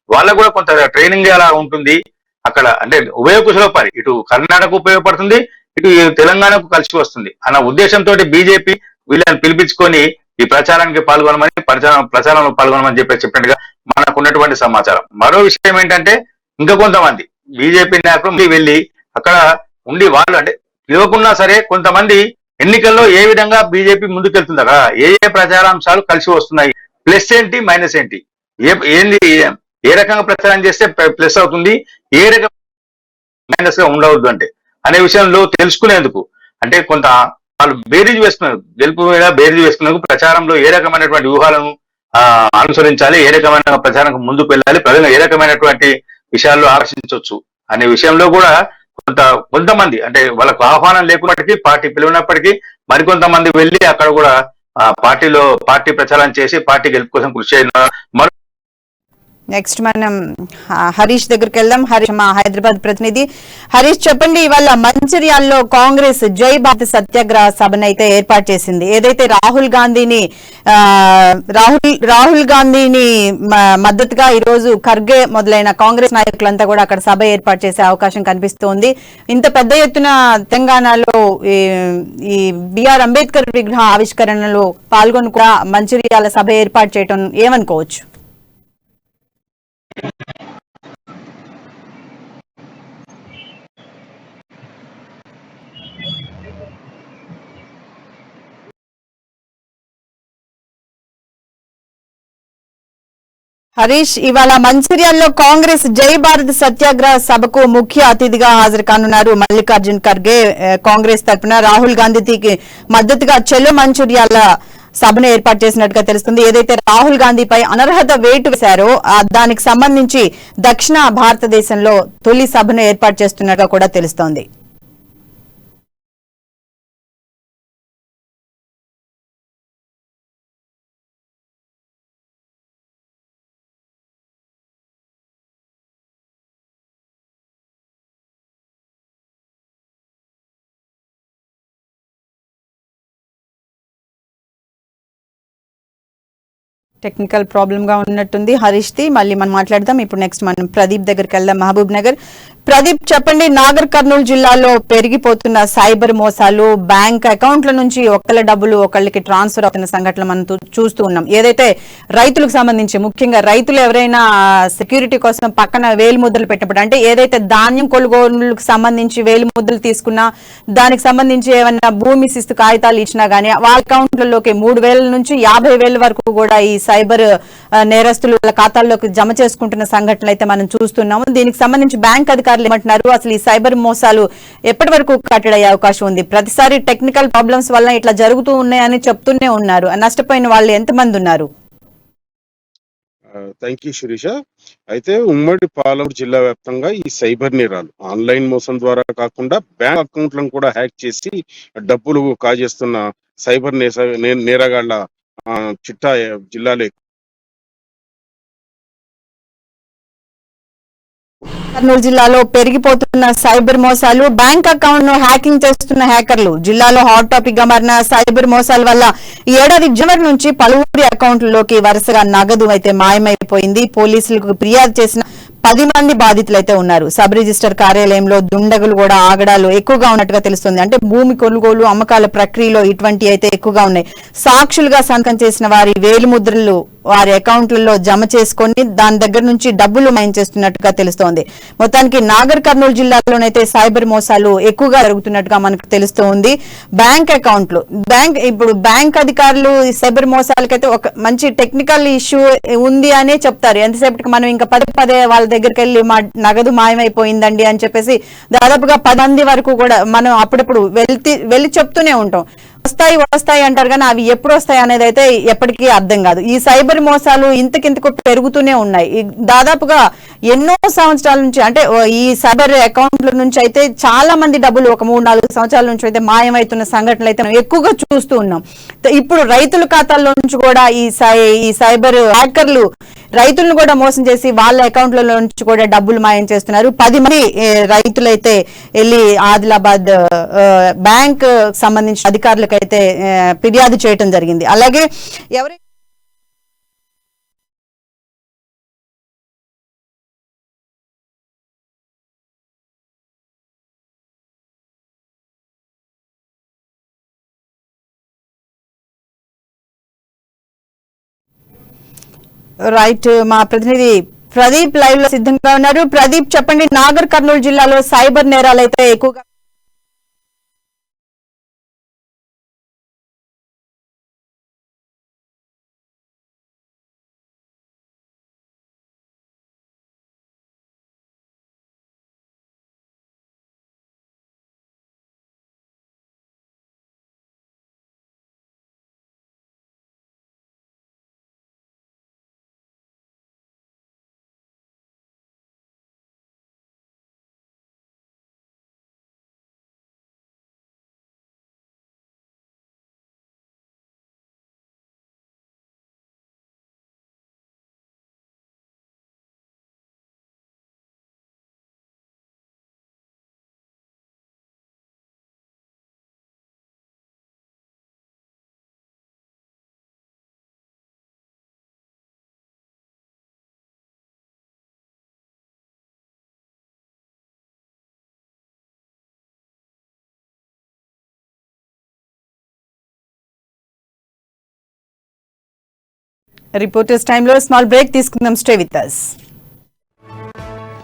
వాళ్ళకు కూడా కొంత ట్రైనింగ్ ఎలా ఉంటుంది అక్కడ. అంటే ఉభయ కుశలోపరి, ఇటు కర్ణాటక ఉపయోగపడుతుంది, ఇటు తెలంగాణకు కలిసి వస్తుంది అన్న ఉద్దేశంతో బీజేపీ వీళ్ళని పిలిపించుకొని ఈ ప్రచారానికి పాల్గొనమని ప్రచారంలో పాల్గొనమని చెప్పినట్టుగా మనకు ఉన్నటువంటి సమాచారం. మరో విషయం ఏంటంటే ఇంకా కొంతమంది బీజేపీ నాయకులు వెళ్ళి అక్కడ ఉండి వాళ్ళు అంటే పిలవకున్నా సరే కొంతమంది ఎన్నికల్లో ఏ విధంగా బీజేపీ ముందుకెళ్తుందా, ఏ ప్రచారాంశాలు కలిసి వస్తున్నాయి, ప్లస్ ఏంటి మైనస్ ఏంటి, ఏ రకంగా ప్రచారం చేస్తే ప్లస్ అవుతుంది, ఏ రకంగా మైనస్ గా ఉండవద్దు అంటే అనే విషయంలో తెలుసుకునేందుకు అంటే కొంత వాళ్ళు బేరీజ్ వేస్తున్నారు, గెలుపు మీద బేరీజ్ వేసుకునేందుకు ప్రచారంలో ఏ రకమైనటువంటి వ్యూహాలను అనుసరించాలి, ఏ రకమైన ప్రచారం ముందుకు వెళ్ళాలి, ప్రజలు ఏ రకమైనటువంటి విషయాల్లో ఆకర్షించవచ్చు అనే విషయంలో కూడా కొంతమంది అంటే వాళ్ళకు ఆహ్వానం లేకున్నప్పటికీ పార్టీ పిలువనప్పటికీ మరికొంతమంది వెళ్ళి అక్కడ కూడా పార్టీ ప్రచారం చేసి పార్టీ గెలుపు కోసం కృషి చేయడం. నెక్స్ట్ మనం హరీష్ దగ్గరికి వెళ్దాం. హరీష్ మా హైదరాబాద్ ప్రతినిధి. హరీష్ చెప్పండి, ఇవాళ మంచిర్యాలలో కాంగ్రెస్ జై భారత్ సత్యాగ్రహ సభను అయితే ఏర్పాటు చేసింది. ఏదైతే రాహుల్ గాంధీని మద్దతుగా ఈ రోజు ఖర్గే మొదలైన కాంగ్రెస్ నాయకులంతా కూడా అక్కడ సభ ఏర్పాటు చేసే అవకాశం కనిపిస్తోంది. ఇంత పెద్ద ఎత్తున తెలంగాణలో ఈ బిఆర్ అంబేద్కర్ విగ్రహ ఆవిష్కరణలో పాల్గొని కూడా మంచిర్యాల సభ ఏర్పాటు చేయడం ఏమనుకోవచ్చు? హరీష్, ఇవాళ మంచిర్యాలలో కాంగ్రెస్ జై భారత్ సత్యాగ్రహ సభకు ముఖ్య అతిథిగా హాజరు కానున్నారు మల్లికార్జున్ ఖర్గే. కాంగ్రెస్ తరఫున రాహుల్ గాంధీకి మద్దతుగా చెల్లో మంచిర్యాల సభను ఏర్పాటు చేసినట్టుగా తెలుస్తుంది. ఏదైతే రాహుల్ గాంధీపై అనర్హత వేటు వేశారో దానికి సంబంధించి దక్షిణ భారతదేశంలో తొలి సభను ఏర్పాటు చేస్తున్నట్టుగా కూడా తెలుస్తోంది. టెక్నికల్ ప్రాబ్లమ్ గా ఉన్నట్టుంది హరీష్ ది. మళ్ళీ మనం మాట్లాడదాం. ఇప్పుడు నెక్స్ట్ మనం ప్రదీప్ దగ్గరికి వెళ్దాం, మహబూబ్ నగర్. ప్రదీప్ చెప్పండి, నాగర్ కర్నూలు జిల్లాలో పెరిగిపోతున్న సైబర్ మోసాలు, బ్యాంక్ అకౌంట్ల నుంచి ఒకళ్ళ డబ్బులు ఒకళ్ళకి ట్రాన్స్ఫర్ అవుతున్న సంఘటనలు మనం చూస్తూ ఉన్నాం. ఏదైతే రైతులకు సంబంధించి, ముఖ్యంగా రైతులు ఎవరైనా సెక్యూరిటీ కోసం పక్కన వేలు ముద్రలు పెట్టినప్పుడు, అంటే ఏదైతే ధాన్యం కొనుగోలుకు సంబంధించి వేలు ముద్రలు తీసుకున్నా, దానికి సంబంధించి ఏమైనా భూమి శిస్తు కాగితాలు ఇచ్చినా గానీ వాళ్ళ అకౌంట్లలోకి 3,000 నుంచి 50,000 వరకు కూడా ఈ సైబర్ నేరస్తులు వాళ్ళ ఖాతాల్లోకి జమ చేసుకుంటున్న సంఘటనలు అయితే మనం చూస్తున్నాము. దీనికి సంబంధించి బ్యాంక్ అధికారులు ఏమంటున్నారు? అసలు ఈ సైబర్ మోసాలు ఎప్పటి వరకు కట్టడయ్యే అవకాశం ఉంది? ప్రతిసారి టెక్నికల్ ప్రాబ్లమ్స్ వల్ల ఇట్లా జరుగుతూ ఉన్నాయని చెప్తూనే ఉన్నారు. నష్టపోయిన వాళ్ళు ఎంతమంది ఉన్నారు? Thank you Shirisha. అయితే ఉమ్మడి పాలమూరు జిల్లా వ్యాప్తంగా ఈ సైబర్ నేరాలు ఆన్లైన్ మోసం ద్వారా కాకుండా బ్యాంక్ అకౌంట్లను కూడా హ్యాక్ చేసి డబ్బులు కాజేస్తున్న సైబర్ నేరగాళ్ల చిట్టా జిల్లాలో కర్నూలు జిల్లాలో పెరిగిపోతున్న సైబర్ మోసాలు, బ్యాంక్ అకౌంట్ ను హ్యాకింగ్ చేస్తున్న హ్యాకర్లు జిల్లాలో హాట్ టాపిక్ గా మారిన సైబర్ మోసాల వల్ల ఈ ఏడాది జనవరి నుంచి పలువురి అకౌంట్లలోకి వరుసగా నగదు అయితే మాయమైపోయింది. పోలీసులకు ఫిర్యాదు చేసిన 10 మంది బాధితులు అయితే ఉన్నారు. సబ్ రిజిస్టర్ కార్యాలయంలో దుండగులు కూడా ఆగడాలు ఎక్కువగా ఉన్నట్టుగా తెలుస్తుంది. అంటే భూమి కొనుగోలు అమ్మకాల ప్రక్రియలో ఇటువంటి అయితే ఎక్కువగా ఉన్నాయి. సాక్షులుగా సంతకం చేసిన వారి వేలు ముద్రలు వారి అకౌంట్లలో జమ చేసుకొని దాని దగ్గర నుంచి డబ్బులు మాయం చేస్తున్నట్టుగా తెలుస్తోంది. మొత్తానికి నాగర్ కర్నూలు జిల్లాలోనైతే సైబర్ మోసాలు ఎక్కువగా జరుగుతున్నట్టుగా మనకు తెలుస్తోంది. ఇప్పుడు బ్యాంక్ అధికారులు సైబర్ మోసాలకైతే ఒక మంచి టెక్నికల్ ఇష్యూ ఉంది అనే చెప్తారు. ఎంతసేపటికి మనం ఇంకా పదే వాళ్ళ దగ్గరికి వెళ్ళి మా నగదు మాయమైపోయిందండి అని చెప్పేసి దాదాపుగా 10 మంది వరకు కూడా మనం అప్పుడప్పుడు వెళ్ళి చెప్తూనే ఉంటాం. వస్తాయి అంటారు కానీ అవి ఎప్పుడు వస్తాయి అనేది అయితే ఎప్పటికీ అర్థం కాదు. ఈ సైబర్ మోసాలు ఇంతకింతకు పెరుగుతూనే ఉన్నాయి. దాదాపుగా ఎన్నో సంవత్సరాల నుంచి, అంటే ఈ సైబర్ అకౌంట్ల నుంచి అయితే చాలా మంది డబ్బులు ఒక 3-4 సంవత్సరాల నుంచి అయితే మాయమవుతున్న సంఘటనలు అయితే మనం ఎక్కువగా చూస్తూ ఉన్నాం. ఇప్పుడు రైతుల ఖాతాల్లో నుంచి కూడా ఈ సైబర్ హ్యాకర్లు రైతులను కూడా మోసం చేసి వాళ్ళ అకౌంట్లలో నుంచి కూడా డబ్బులు మాయం చేస్తున్నారు. 10 మంది రైతులైతే వెళ్ళి ఆదిలాబాద్ బ్యాంక్ సంబంధించిన అధికారులకు అయితే ఫిర్యాదు చేయడం జరిగింది. అలాగే ఎవరి రైట్, మా ప్రతినిధి ప్రదీప్ లైవ్ లో సిద్ధంగా ఉన్నారు. ప్రదీప్ చెప్పండి, నాగర్ కర్నూలు జిల్లాలో సైబర్ నేరాలు అయితే ఎక్కువగా రిపోర్టర్స్ టైంలో స్మాల్ బ్రేక్ తీసుకుందాం. Stay with us.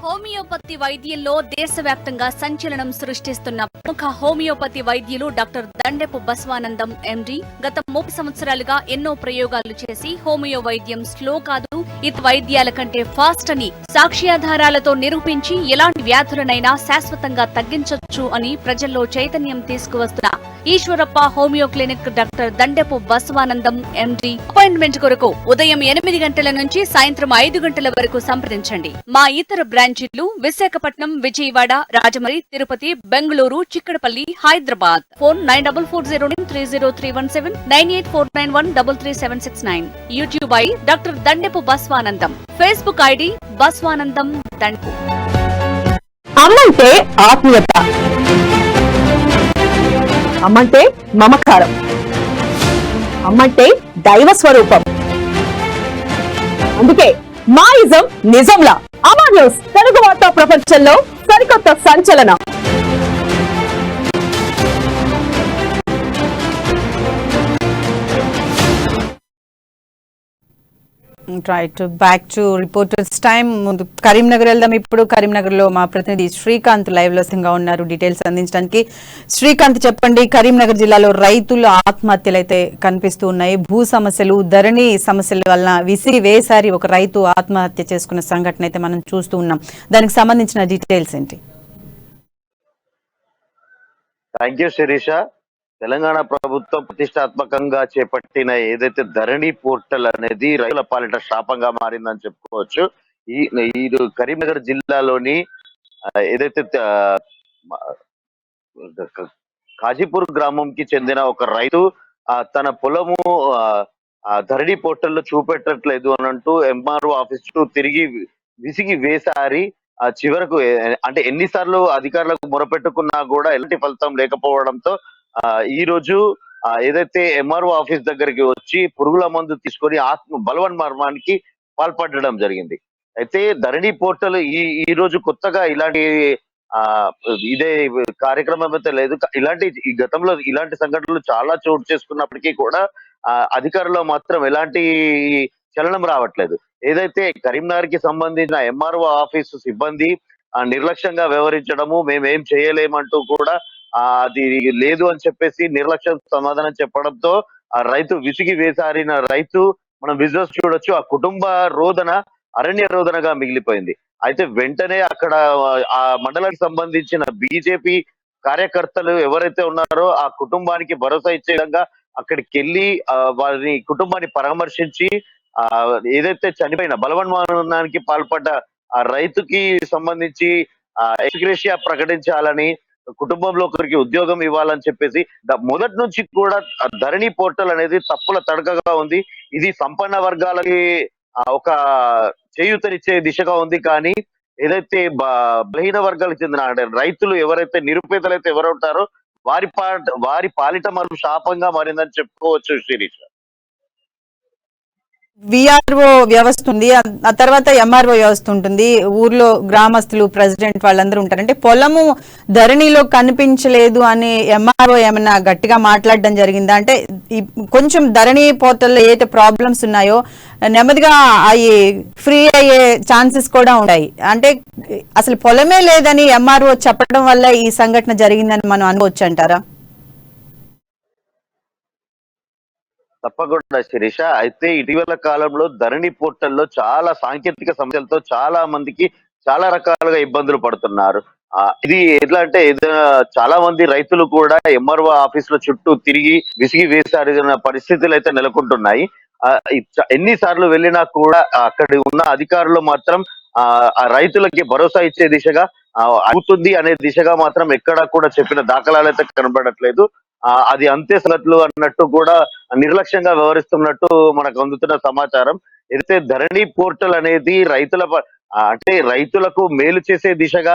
హోమియోపతి వైద్యంలో దేశవ్యాప్తంగా సంచలనం సృష్టిస్తున్న ప్రముఖ హోమియోపతి వైద్యులు డాక్టర్ దండెపు బసవానందం ఎండి గత 30 సంవత్సరాలుగా ఎన్నో ప్రయోగాలు చేసి హోమియో వైద్యం స్లో కాదు, ఇతర వైద్యాల కంటే ఫాస్ట్ అని సాక్ష్యాధారాలతో నిరూపించి ఎలాంటి వ్యాధులనైనా శాశ్వతంగా తగ్గించొచ్చు అని ప్రజల్లో చైతన్యం తీసుకువస్తున్న Eshwarappa homeo clinic doctor Dandepu Basavanandam MD. Appointment కొరకు ఉదయం 8 గంటల నుంచి సాయంత్రం 5 గంటల వరకు సంప్రదించండి. మా ఇతర బ్రాంచీలు Visakhapatnam, Vijayawada, Rajahmundry, Tirupati, Bengaluru, Chikkadpally, Hyderabad. Phone 9440303179 9849133769. YouTube I doctor Dandepu Basavanandam. Facebook ID Basavanandam Dandepu. అమ్మంటే ఆత్మీయత, అమ్మంటే మమకారం, అమ్మంటే దైవ స్వరూపం. అందుకే మా ఇజం నిజంలా అమా న్యూస్ తెలుగు వార్తా ప్రపంచంలో సరికొత్త సంచలనం. Right, back to reporters time. ముందు కరీంనగర్ వెళ్దాం. ఇప్పుడు కరీంనగర్ లో మా ప్రతినిధి శ్రీకాంత్ లైవ్ లో సింగా ఉన్నారు డీటెయిల్స్ అందించడానికి. శ్రీకాంత్, చెప్పండి, కరీంనగర్ జిల్లాలో రైతుల ఆత్మహత్యలు అయితే కనిపిస్తూ ఉన్నాయి. భూ సమస్యలు, ధరణి సమస్యల వలన విసిరి వేసారి ఒక రైతు ఆత్మహత్య చేసుకున్న సంఘటన అయితే మనం చూస్తూ ఉన్నాం. దానికి సంబంధించిన డీటెయిల్స్ ఏంటి? Thank you Sirisha. తెలంగాణ ప్రభుత్వం ప్రతిష్టాత్మకంగా చేపట్టిన ఏదైతే ధరణి పోర్టల్ అనేది రైతుల పాలిట శాపంగా మారిందని చెప్పుకోవచ్చు. ఈ కరీంనగర్ జిల్లాలోని ఏదైతే కాజీపూర్ గ్రామంకి చెందిన ఒక రైతు తన పొలము ధరణి పోర్టల్లో చూపెట్టట్లేదు అని అంటూ ఎంఆర్ఓ ఆఫీస్ తిరిగి విసిగి వేసారి చివరకు అంటే ఎన్నిసార్లు అధికారులకు మొరపెట్టుకున్నా కూడా ఎలాంటి ఫలితం లేకపోవడంతో ఈ రోజు ఏదైతే ఎంఆర్ఓ ఆఫీస్ దగ్గరికి వచ్చి పురుగుల మందు తీసుకొని బలవన్ మర్మానికి పాల్పడడం జరిగింది. అయితే ధరణి పోర్టల్ ఈ రోజు కొత్తగా ఇలాంటి ఇదే కార్యక్రమం అయితే లేదు. ఈ గతంలో ఇలాంటి సంఘటనలు చాలా చోటు చేసుకున్నప్పటికీ కూడా అధికారులు మాత్రం ఎలాంటి చలనం రావట్లేదు. ఏదైతే కరీంనగర్ కి సంబంధించిన ఎంఆర్ఓ ఆఫీసు సిబ్బంది నిర్లక్ష్యంగా వ్యవహరించడము, మేమేం చేయలేమంటూ కూడా అది లేదు అని చెప్పేసి నిర్లక్ష్య సమాధానం చెప్పడంతో ఆ రైతు విసిగి వేసారిన రైతు మనం విజువల్స్ చూడొచ్చు. ఆ కుటుంబ రోదన అరణ్య రోదనగా మిగిలిపోయింది. అయితే వెంటనే అక్కడ ఆ మండలానికి సంబంధించిన బీజేపీ కార్యకర్తలు ఎవరైతే ఉన్నారో ఆ కుటుంబానికి భరోసా ఇచ్చే విధంగా అక్కడికి వెళ్ళి వారి కుటుంబాన్ని పరామర్శించి ఏదైతే చనిపోయిన బలవన్మానానికి పాల్పడ్డ ఆ రైతుకి సంబంధించి ఎక్స్గ్రేషియా ప్రకటించాలని, కుటుంబంలో ఒకరికి ఉద్యోగం ఇవ్వాలని చెప్పేసి మొదటి నుంచి కూడా ధరణి పోర్టల్ అనేది తప్పుల తడకగా ఉంది. ఇది సంపన్న వర్గాలకి ఒక చేయూతనిచ్చే దిశగా ఉంది. కానీ ఏదైతే బలహీన వర్గాలకు చెందిన రైతులు ఎవరైతే నిరుపేదలైతే ఎవరు ఉంటారో వారి పాలిట మనం శాపంగా మారిందని చెప్పుకోవచ్చు శిరీష్. విఆర్ఓ వ్యవస్థ ఉంది, ఆ తర్వాత ఎంఆర్ఓ వ్యవస్థ ఉంటుంది. ఊర్లో గ్రామస్తులు, ప్రెసిడెంట్ వాళ్ళందరూ ఉంటారు. అంటే పొలము ధరణిలో కనిపించలేదు అని ఎంఆర్ఓ ఏమన్నా గట్టిగా మాట్లాడడం జరిగిందా? అంటే కొంచెం ధరణి పోర్టల్లో ఏదైతే ప్రాబ్లమ్స్ ఉన్నాయో నెమ్మదిగా అవి ఫ్రీ అయ్యే ఛాన్సెస్ కూడా ఉన్నాయి. అంటే అసలు పొలమే లేదని ఎంఆర్ఓ చెప్పడం వల్ల ఈ సంఘటన జరిగిందని మనం అనుకోవచ్చు అంటారా? తప్పకుండా శిరీష. అయితే ఇటీవల కాలంలో ధరణి పోర్టల్లో చాలా సాంకేతిక సమస్యలతో చాలా మందికి చాలా రకాలుగా ఇబ్బందులు పడుతున్నారు. ఇది ఎట్లా అంటే చాలా మంది రైతులు కూడా ఎంఆర్ఓ ఆఫీసుల చుట్టూ తిరిగి విసిగి వేసారిన పరిస్థితులు అయితే నెలకొంటున్నాయి. ఎన్నిసార్లు వెళ్ళినా కూడా అక్కడ ఉన్న అధికారులు మాత్రం ఆ రైతులకి భరోసా ఇచ్చే దిశగా అవుతుంది అనే దిశగా మాత్రం ఎక్కడా కూడా చెప్పిన దాఖలాలు అయితే కనబడట్లేదు. అది అంతే సంగతులు అన్నట్టు కూడా నిర్లక్ష్యంగా వ్యవహరిస్తున్నట్టు మనకు అందుతున్న సమాచారం. అయితే ధరణి పోర్టల్ అనేది అంటే రైతులకు మేలు చేసే దిశగా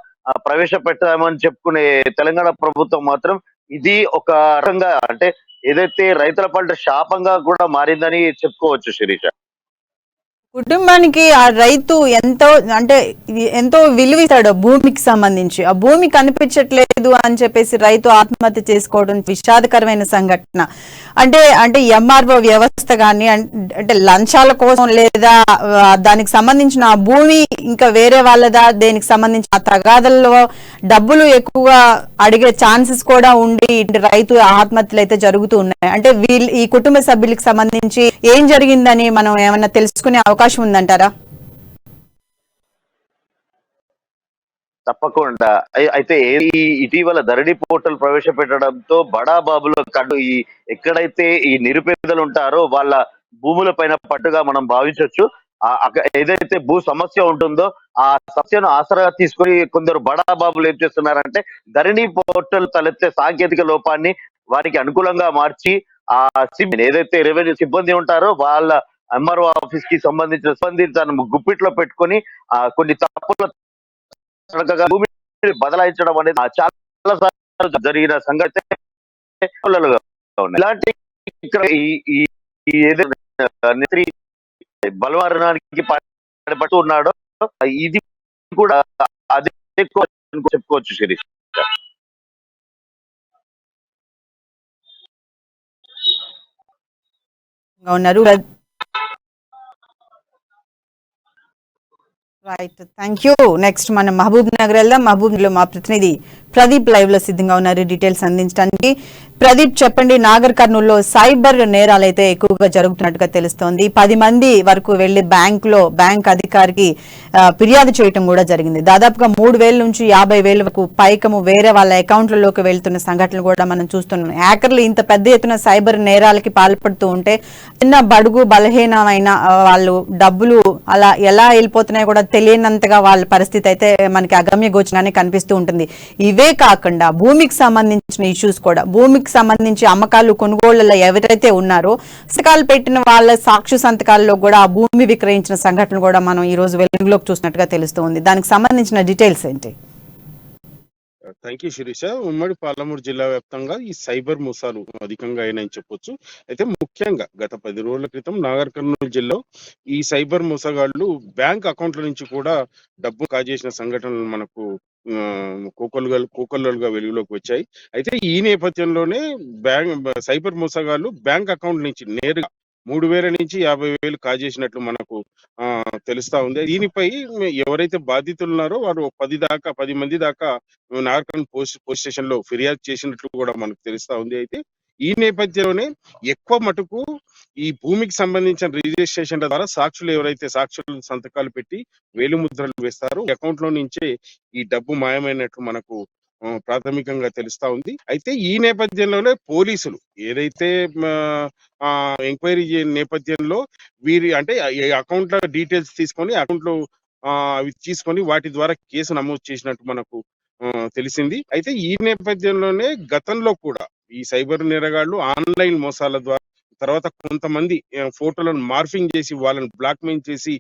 ప్రవేశపెట్టామని చెప్పుకునే తెలంగాణ ప్రభుత్వం మాత్రం ఇది ఒక రకంగా అంటే ఏదైతే రైతుల పంట శాపంగా కూడా మారిందని చెప్పుకోవచ్చు శిరీష. కుటుంబానికి ఆ రైతు ఎంతో విలువిస్తాడు భూమికి సంబంధించి. ఆ భూమి కనిపించట్లేదు అని చెప్పేసి రైతు ఆత్మహత్య చేసుకోవడం విషాదకరమైన సంఘటన. అంటే ఎంఆర్ఓ వ్యవస్థ కానీ అంటే లంచాల కోసం లేదా దానికి సంబంధించిన ఆ భూమి ఇంకా వేరే వాళ్ళదా, దేనికి సంబంధించి ఆ తగాదల్లో డబ్బులు ఎక్కువగా అడిగే ఛాన్సెస్ కూడా ఉండి రైతు ఆత్మహత్యలు అయితే జరుగుతూ ఉన్నాయి. అంటే ఈ కుటుంబ సభ్యులకు సంబంధించి ఏం జరిగిందని మనం ఏమన్నా తెలుసుకునే అవకాశం ఉందంటారా? తప్పకుండా. అయితే ఇటీవల ధరణి పోర్టల్ ప్రవేశపెట్టడంతో బడా బాబుల కడు ఈ ఎక్కడైతే ఈ నిరుపేదలు ఉంటారో వాళ్ళ భూముల పైన పట్టుగా మనం భావించవచ్చు. ఏదైతే భూ సమస్య ఉంటుందో ఆ సమస్యను ఆసరా తీసుకుని కొందరు బడా బాబులు ఏం చేస్తున్నారంటే ధరణి పోర్టల్ తలెత్తే సాంకేతిక లోపాన్ని వారికి అనుకూలంగా మార్చి ఆ ఏదైతే రెవెన్యూ సిబ్బంది ఉంటారో వాళ్ళ ఎంఆర్ఓ ఆఫీస్ కి సంబంధించిన సిబ్బంది తను గుప్పిట్లో పెట్టుకుని కొన్ని తప్పుల భూమి బదలాయించడం అనేది చాలా సార్లు జరిగిన సంగతి. ఇలాంటి ఇక్కడ ఏదైతే బలవరణానికి పడుతూ ఉన్నాడో ఇది కూడా అదే చెప్పుకోవచ్చు శిరీష్. ఉన్నారు. Right, thank you. నెక్స్ట్ మనం మహబూబ్ నగర్ వెళ్దాం. మహబూబ్ లో మా ప్రతినిధి ప్రదీప్ లైవ్ లో సిద్ధంగా ఉన్నారు డీటెయిల్స్ అందించడానికి. ప్రదీప్, చెప్పండి. నాగర్ కర్నూలులో సైబర్ నేరాలు అయితే ఎక్కువగా జరుగుతున్నట్టుగా తెలుస్తోంది. 10 మంది వరకు వెళ్లి బ్యాంక్ అధికారికి ఫిర్యాదు చేయడం కూడా జరిగింది. దాదాపుగా 3,000 నుంచి 50,000 వరకు పైకము వేరే వాళ్ళ అకౌంట్లలోకి వెళ్తున్న సంఘటనలు కూడా మనం చూస్తున్నాం. హ్యాకర్లు ఇంత పెద్ద ఎత్తున సైబర్ నేరాలకి పాల్పడుతూ ఉంటే చిన్న బడుగు బలహీనమైన వాళ్ళు డబ్బులు అలా ఎలా వెళ్ళిపోతున్నాయో కూడా తెలియనంతగా వాళ్ళ పరిస్థితి అయితే మనకి అగమ్య గోచరంగానే కనిపిస్తూ ఉంటుంది. ఇవే కాకుండా భూమికి సంబంధించిన ఇష్యూస్ కూడా, భూమికి సంబంధించి అమ్మకాలు కొనుగోళ్లలో ఎవరైతే ఉన్నారో సంతకాలు పెట్టిన వాళ్ళ సాక్షి సంతకాల్లో కూడా ఆ భూమి విక్రయించిన సంఘటన కూడా మనం ఈ రోజు వెలుగులోకి చూసినట్టుగా తెలుస్తుంది. దానికి సంబంధించిన డీటెయిల్స్ ఏంటి? Thank you Shirisha. ఉమ్మడి పాలమూరు జిల్లా వ్యాప్తంగా ఈ సైబర్ మోసాలు అధికంగా అయినాయని చెప్పొచ్చు. అయితే ముఖ్యంగా గత 10 రోజుల క్రితం నాగర్ కర్నూలు జిల్లా ఈ సైబర్ మోసగాళ్లు బ్యాంక్ అకౌంట్ల నుంచి కూడా డబ్బు కాజేసిన సంఘటనలు మనకు కోకొల్లలుగా వెలుగులోకి వచ్చాయి. అయితే ఈ నేపథ్యంలోనే సైబర్ మోసగాళ్లు బ్యాంక్ అకౌంట్ నుంచి నేరుగా 3,000 నుంచి 50,000 కాజేసినట్లు మనకు తెలుస్తా ఉంది. దీనిపై ఎవరైతే బాధితులు ఉన్నారో వారు 10 మంది దాకా నాగర్కర్నూలు పోలీస్ స్టేషన్ లో ఫిర్యాదు చేసినట్లు కూడా మనకు తెలుస్తా ఉంది. అయితే ఈ నేపథ్యంలోనే ఎక్కువ మటుకు ఈ భూమికి సంబంధించిన రిజిస్ట్రేషన్ల ద్వారా సాక్షులు సంతకాలు పెట్టి వేలిముద్రలు వేస్తారు. అకౌంట్ లో నుంచే ఈ డబ్బు మాయమైనట్లు మనకు ప్రాథమికంగా తెలుస్తా ఉంది. అయితే ఈ నేపథ్యంలోనే పోలీసులు ఏదైతే ఎంక్వైరీ నేపథ్యంలో వీరి అంటే అకౌంట్ల డీటెయిల్స్ తీసుకొని అకౌంట్లో అవి తీసుకొని వాటి ద్వారా కేసు నమోదు చేసినట్టు మనకు తెలిసింది. అయితే ఈ నేపథ్యంలోనే గతంలో కూడా ఈ సైబర్ నేరగాళ్లు ఆన్లైన్ మోసాల ద్వారా తర్వాత కొంతమంది ఫోటోలను మార్ఫింగ్ చేసి వాళ్ళని బ్లాక్మెయిల్ చేసి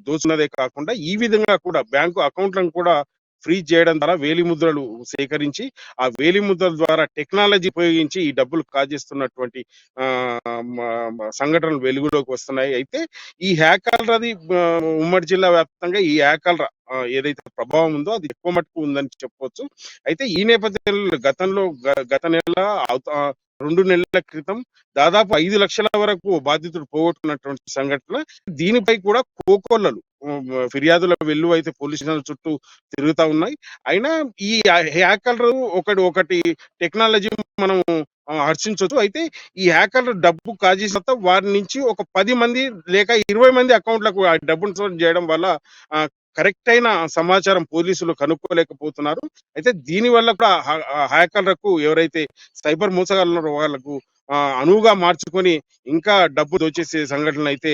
దోచున్నదే కాకుండా ఈ విధంగా కూడా బ్యాంకు అకౌంట్లను కూడా ఫ్రీజ్ చేయడం ద్వారా వేలిముద్రలు సేకరించి ఆ వేలిముద్రల ద్వారా టెక్నాలజీ ఉపయోగించి ఈ డబ్బులు కాజేస్తున్నటువంటి సంఘటనలు వెలుగులోకి వస్తున్నాయి. అయితే ఈ హ్యాకర్లది ఉమ్మడి జిల్లా వ్యాప్తంగా ఈ హ్యాకర్ల ఏదైతే ప్రభావం ఉందో అది ఎక్కువ మటుకు ఉందని చెప్పవచ్చు. అయితే ఈ నేపథ్యంలో గత నెల 2 నెలల క్రితం దాదాపు 5 లక్షల వరకు బాధితుడు పోగొట్టుకున్నటువంటి సంఘటన. దీనిపై కూడా కోకొల్లలు ఫిర్యాదుల వెల్లువ అయితే పోలీస్ స్టేషన్ల చుట్టూ తిరుగుతా ఉన్నాయి. అయినా ఈ హ్యాకర్లు ఒకటి టెక్నాలజీ మనం హర్షించవచ్చు. అయితే ఈ హ్యాకర్లు డబ్బు కాజేసిన వారి నుంచి ఒక 10 మంది లేక 20 మంది అకౌంట్లకు ఆ డబ్బును చేయడం వల్ల కరెక్ట్ అయిన సమాచారం పోలీసులు కనుక్కోలేకపోతున్నారు. అయితే దీని వల్ల కూడా హ్యాకర్లకు ఎవరైతే సైబర్ మోసగాళ్ళు వాళ్ళకు అనువుగా మార్చుకొని ఇంకా డబ్బు దోచేసే సంఘటనలు అయితే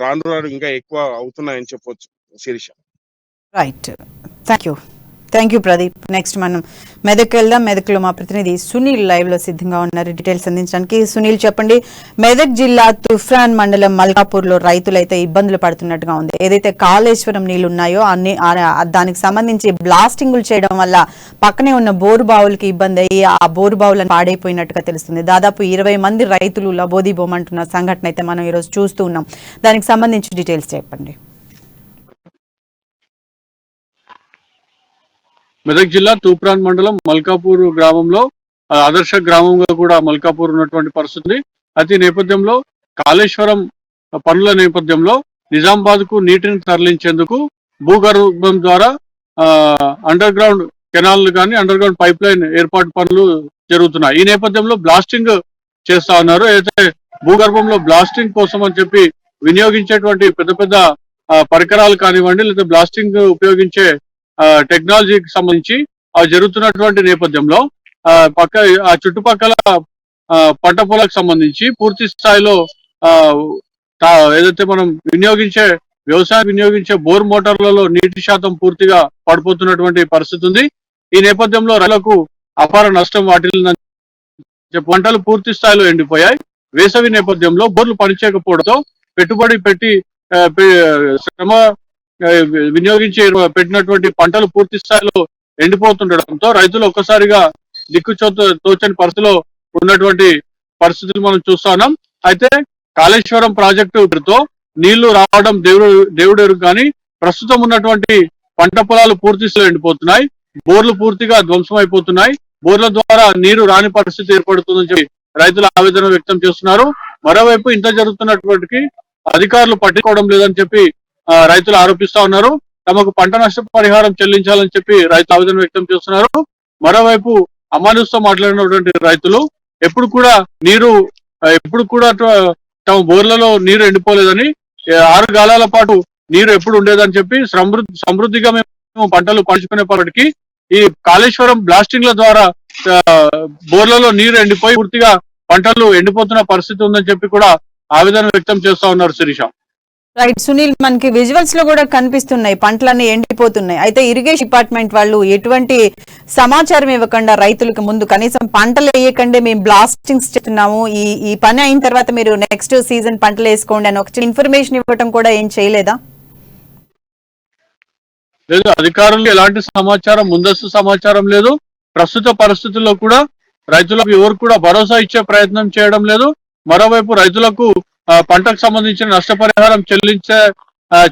రాను ఇంకా ఎక్కువ అవుతున్నాయని చెప్పొచ్చు Shirisha. Right, thank you. Thank you Pradeep. Next మనం మెదక్ వెళ్దాం. మెదక్లో మా ప్రతినిధి సునీల్ లైవ్ లో సిద్ధంగా ఉన్నారు డీటెయిల్స్ అందించడానికి. సునీల్ చెప్పండి, మెదక్ జిల్లా తుఫ్రాన్ మండలం మల్కాపూర్ లో రైతులైతే ఇబ్బందులు పడుతున్నట్టుగా ఉంది. ఏదైతే కాళేశ్వరం నీళ్లు ఉన్నాయో దానికి సంబంధించి బ్లాస్టింగులు చేయడం వల్ల పక్కనే ఉన్న బోరు బావులకి ఇబ్బంది అయ్యి ఆ బోరు బావులను పాడైపోయినట్టుగా తెలుస్తుంది. దాదాపు 20 మంది రైతులు లబోదిబోమంటున్న సంఘటన అయితే మనం ఈరోజు చూస్తూ ఉన్నాం. దానికి సంబంధించి డీటెయిల్స్ చెప్పండి. మెదక్ జిల్లా తూప్రాన్ మండలం మల్కాపూర్ గ్రామంలో ఆదర్శ గ్రామంగా కూడా మల్కాపూర్ ఉన్నటువంటి పరిస్థితి. అయితే నేపథ్యంలో కాళేశ్వరం పనుల నేపథ్యంలో నిజామాబాద్ కు నీటిని తరలించేందుకు భూగర్భం ద్వారా అండర్ గ్రౌండ్ కెనాల్ కానీ అండర్ గ్రౌండ్ పైప్ లైన్ ఏర్పాటు పనులు జరుగుతున్నాయి. ఈ నేపథ్యంలో బ్లాస్టింగ్ చేస్తా ఉన్నారు. అయితే భూగర్భంలో బ్లాస్టింగ్ కోసం అని చెప్పి వినియోగించేటువంటి పెద్ద పెద్ద పరికరాలు కానివ్వండి, లేదా బ్లాస్టింగ్ ఉపయోగించే టెక్నాలజీకి సంబంధించి జరుగుతున్నటువంటి నేపథ్యంలో ఆ చుట్టుపక్కల పంట పొలాలకు సంబంధించి పూర్తి స్థాయిలో ఏదైతే మనం వ్యవసాయం వినియోగించే బోర్ మోటార్లలో నీటి శాతం పూర్తిగా పడిపోతున్నటువంటి పరిస్థితి ఉంది. ఈ నేపథ్యంలో రైతులకు అపార నష్టం వాటిల్లిందని పంటలు పూర్తి స్థాయిలో ఎండిపోయాయి. వేసవి నేపథ్యంలో బోర్లు పనిచేయకపోవడంతో పెట్టుబడి పెట్టి శ్రమ వినియోగించి పెట్టినటువంటి పంటలు పూర్తి స్థాయిలో ఎండిపోతుండడంతో రైతులు ఒక్కసారిగా తోచని పరిస్థితిలో ఉన్నటువంటి పరిస్థితులు మనం చూస్తున్నాం. అయితే కాళేశ్వరం ప్రాజెక్టుతో నీళ్లు రావడం దేవుడెరు కానీ ప్రస్తుతం ఉన్నటువంటి పంట పొలాలు పూర్తి స్థాయిలో ఎండిపోతున్నాయి. బోర్లు పూర్తిగా ధ్వంసం అయిపోతున్నాయి. బోర్ల ద్వారా నీరు రాని పరిస్థితి ఏర్పడుతుందని చెప్పి రైతులు ఆవేదన వ్యక్తం చేస్తున్నారు. మరోవైపు ఇంత జరుగుతున్నటువంటి అధికారులు పట్టించుకోవడం లేదని చెప్పి రైతులు ఆరోపిస్తా ఉన్నారు. తమకు పంట నష్ట పరిహారం చెల్లించాలని చెప్పి రైతులు ఆవేదన వ్యక్తం చేస్తున్నారు. మరోవైపు అమానుస్తో మాట్లాడినటువంటి రైతులు ఎప్పుడు కూడా తమ బోర్లలో నీరు ఎండిపోలేదని, 6 కాలాల పాటు నీరు ఎప్పుడు ఉండేదని చెప్పి సమృద్ధిగా మేము పంటలు పండించుకునేప్పటికీ ఈ కాళేశ్వరం బ్లాస్టింగ్ల ద్వారా బోర్లలో నీరు ఎండిపోయి పూర్తిగా పంటలు ఎండిపోతున్న పరిస్థితి ఉందని చెప్పి కూడా ఆవేదన వ్యక్తం చేస్తా ఉన్నారు. శిరీష. రైట్ సునీల్, మనకి విజువల్స్ లో కూడా కనిపిస్తున్నాయి పంటలన్నీ ఎండిపోతున్నాయి. అయితే ఇరిగేషన్ డిపార్ట్మెంట్ వాళ్ళు ఎటువంటి సమాచారం ఇవ్వకుండా రైతులకు ముందు కనీసం పంటలు వేయకండి, మేము బ్లాస్టింగ్స్ చేస్తున్నాము, ఈ పని అయిన తర్వాత మీరు నెక్స్ట్ సీజన్ పంటలు వేసుకోండి అని ఒక ఇన్ఫర్మేషన్ ఇవ్వడం కూడా ఏం చేయలేదా? లేదు, అధికారులు ఎలాంటి ముందస్తు సమాచారం లేదు. ప్రస్తుత పరిస్థితుల్లో కూడా రైతులకు ఎవరు కూడా భరోసా ఇచ్చే ప్రయత్నం చేయడం లేదు. మరోవైపు రైతులకు పంటకు సంబంధించిన నష్టపరిహారం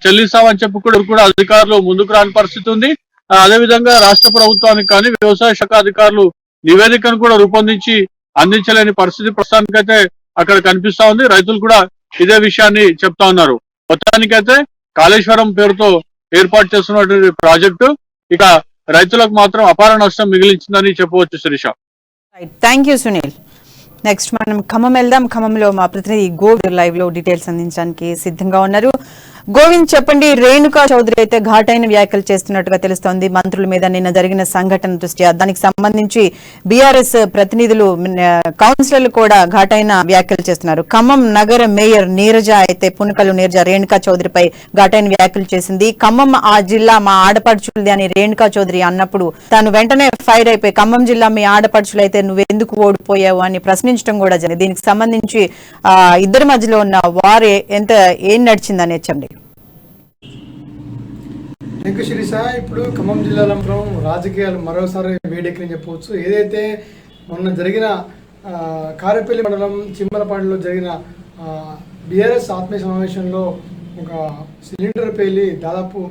చెల్లిస్తామని చెప్పి కూడా అధికారులు ముందుకు రాని పరిస్థితి ఉంది. అదేవిధంగా రాష్ట్ర ప్రభుత్వానికి కానీ వ్యవసాయ శాఖ అధికారులు నివేదికను కూడా రూపొందించి అందించలేని పరిస్థితి ప్రస్తుతానికైతే అక్కడ కనిపిస్తా ఉంది. రైతులు కూడా ఇదే విషయాన్ని చెప్తా ఉన్నారు. మొత్తానికైతే కాళేశ్వరం పేరుతో ఏర్పాటు చేస్తున్నటువంటి ప్రాజెక్టు ఇక రైతులకు మాత్రం అపార నష్టం మిగిలించిందని చెప్పవచ్చు. Shirisha. Thank you Sunil. Next మనం ఖమ్మం వెళ్దాం. ఖమ్మంలో మా ప్రతినిధి గోవింద్ లైవ్ లో డీటెయిల్స్ అందించడానికి సిద్ధంగా ఉన్నారు. గోవింద్ చెప్పండి, రేణుకా చౌదరి అయితే ఘాటైన వ్యాఖ్యలు చేస్తున్నట్టుగా తెలుస్తోంది మంత్రుల మీద నిన్న జరిగిన సంఘటన దృష్ట్యా. దానికి సంబంధించి బీఆర్ఎస్ ప్రతినిధులు కౌన్సిలర్లు కూడా ఘాటైన వ్యాఖ్యలు చేస్తున్నారు. ఖమ్మం నగర మేయర్ నీరజ అయితే పునకలు నీరజ రేణుకా చౌదరిపై ఘాటైన వ్యాఖ్యలు చేసింది. ఖమ్మం ఆ జిల్లా మా ఆడపడుచులది అని రేణుకా చౌదరి అన్నప్పుడు తాను వెంటనే ఫైర్ అయిపోయి ఖమ్మం జిల్లా మీ ఆడపడుచులు అయితే నువ్వెందుకు ఓడిపోయావు అని ప్రశ్నించడం కూడా జరిగింది. దీనికి సంబంధించి ఇద్దరి మధ్యలో ఉన్న వారు ఏం నడిచిందని చెప్పండి. Thank you Shirisha. ఇప్పుడు ఖమ్మం జిల్లాలో రాజకీయాలు మరోసారి వేడెక్కని చెప్పవచ్చు. ఏదైతే మొన్న జరిగిన కారేపల్లి మండలం చిమ్మలపాడులో జరిగిన బీఆర్ఎస్ ఆత్మీయ సమావేశంలో ఒక సిలిండర్ పేలి దాదాపు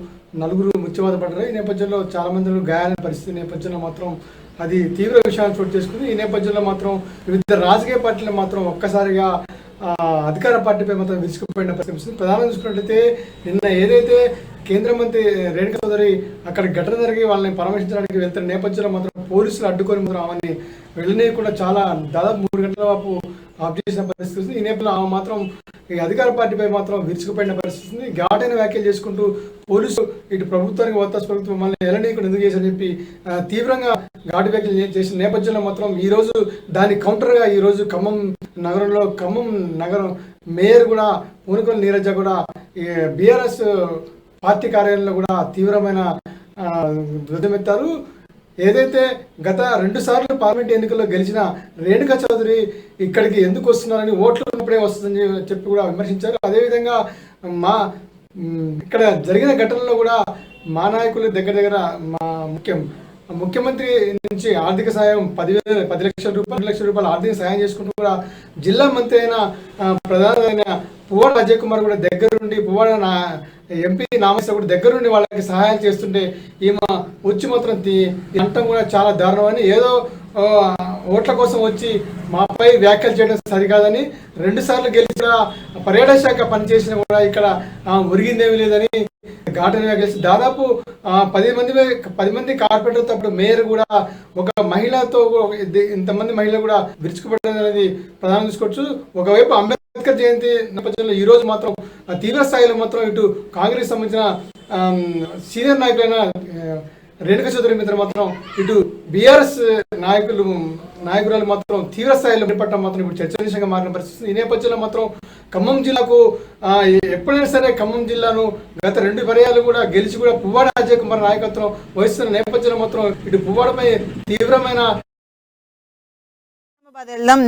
4 మృత్యువాత పడ్డారు. ఈ నేపథ్యంలో చాలా మంది గాయాలైన పరిస్థితి నేపథ్యంలో మాత్రం అది తీవ్ర విషయాన్ని చోటు చేసుకుంది. ఈ నేపథ్యంలో మాత్రం వివిధ రాజకీయ పార్టీలు మాత్రం ఒక్కసారిగా అధికార పార్టీపై మాత్రం విసుకుపోయిన పరిస్థితి. ప్రధానంగా చూసుకున్నట్లయితే నిన్న ఏదైతే కేంద్ర మంత్రి రేణుకా చౌదరి అక్కడ ఘటన జరిగి వాళ్ళని పరామర్శించడానికి వెళ్తున్న నేపథ్యంలో మాత్రం పోలీసులు అడ్డుకొని మాత్రం ఆమెని వెళ్ళనీయకుండా చాలా దాదాపు 3 గంటల వరకు ఆఫ్ చేసిన పరిస్థితి. ఈ నేపథ్యంలో ఆమె మాత్రం ఈ అధికార పార్టీపై మాత్రం విరుచుకుపోయిన పరిస్థితి. ఘాటైన వ్యాఖ్యలు చేసుకుంటూ పోలీసు ఇటు ప్రభుత్వానికి ఒత్తాసు ప్రభుత్వం మమ్మల్ని వెళ్ళనీయకుండా ఎందుకు చేశారని చెప్పి తీవ్రంగా ఘాటు వ్యాఖ్యలు చేసిన నేపథ్యంలో మాత్రం ఈరోజు దాని కౌంటర్గా ఈరోజు ఖమ్మం నగరం మేయర్ కూడా పునకల నీరజ కూడా బీఆర్ఎస్ పార్టీ కార్యాలయంలో కూడా తీవ్రమైన ధ్వజమెత్తారు. ఏదైతే గత 2 సార్లు పార్లమెంట్ ఎన్నికల్లో గెలిచిన రేణుకా చౌదరి ఇక్కడికి ఎందుకు వస్తున్నారని ఓట్లు ఉన్నప్పుడే వస్తుందని చెప్పి కూడా విమర్శించారు. అదేవిధంగా ఇక్కడ జరిగిన ఘటనలో కూడా మా నాయకులు దగ్గర మా ముఖ్యమంత్రి నుంచి ఆర్థిక సాయం 10 లక్షల రూపాయలు 2 లక్షల రూపాయలు ఆర్థిక సాయం చేసుకుంటూ కూడా జిల్లా మంత్రి అయిన ప్రధాన పువ్వాడ అజయ్ కుమార్ కూడా దగ్గరుండి పువ్వాడ ఎంపీ నామేశ్వర కూడా దగ్గరుండి వాళ్ళకి సహాయం చేస్తుంటే ఈమె వచ్చి మాత్రం అంటం కూడా చాలా దారుణమని, ఏదో ఓట్ల కోసం వచ్చి మాపై వ్యాఖ్యలు చేయడం సరికాదని, 2 సార్లు గెలిచిన పర్యాటక శాఖ పనిచేసిన కూడా ఇక్కడ ఒరిగిందేమీ లేదని ఘాటనగా గెలిచి దాదాపు 10 మంది కార్పొరేటర్తో అప్పుడు మేయర్ కూడా ఒక మహిళతో ఇంతమంది మహిళలు కూడా విరుచుకుపడడం అనేది ప్రధానం చూసుకోవచ్చు. ఒకవైపు అంబేద్కర్ జయంతి నేపథ్యంలో ఈ రోజు మాత్రం తీవ్ర స్థాయిలో మాత్రం ఇటు కాంగ్రెస్ సంబంధించిన సీనియర్ నాయకులైన రేణుకా చౌదరి మీద మాత్రం ఇటు బీఆర్ఎస్ నాయకురాలు మాత్రం తీవ్ర స్థాయిలో పట్టడం మాత్రం ఇప్పుడు చర్చనీయంగా మారిన పరిస్థితి. ఈ నేపథ్యంలో మాత్రం ఖమ్మం జిల్లాకు ఎప్పుడైనా సరే ఖమ్మం జిల్లాను గత 2 పర్యాలు కూడా గెలిచి కూడా పువ్వాడ అజయ్ కుమార్ నాయకత్వం వహిస్తున్న నేపథ్యంలో మాత్రం ఇటు పువ్వాడపై తీవ్రమైన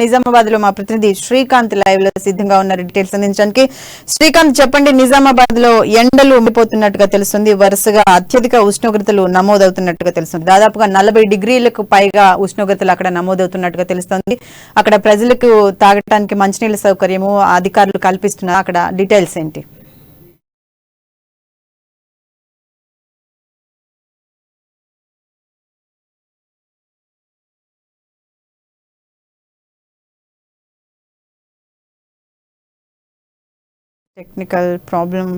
నిజామాబాద్ లో మా ప్రతినిధి శ్రీకాంత్ లైవ్ లో సిద్ధంగా ఉన్నారు డీటెయిల్స్ అందించడానికి. శ్రీకాంత్, చెప్పండి, నిజామాబాద్ లో ఎండలు ఉండిపోతున్నట్టుగా తెలుస్తుంది, వరుసగా అత్యధిక ఉష్ణోగ్రతలు నమోదవుతున్నట్టుగా తెలుస్తుంది, దాదాపుగా 40 డిగ్రీలకు పైగా ఉష్ణోగ్రతలు అక్కడ నమోదవుతున్నట్టుగా తెలుస్తుంది. అక్కడ ప్రజలకు తాగటానికి మంచినీళ్ళ సౌకర్యము అధికారులు కల్పిస్తున్నారు, అక్కడ డీటెయిల్స్ ఏంటి? Technical problem.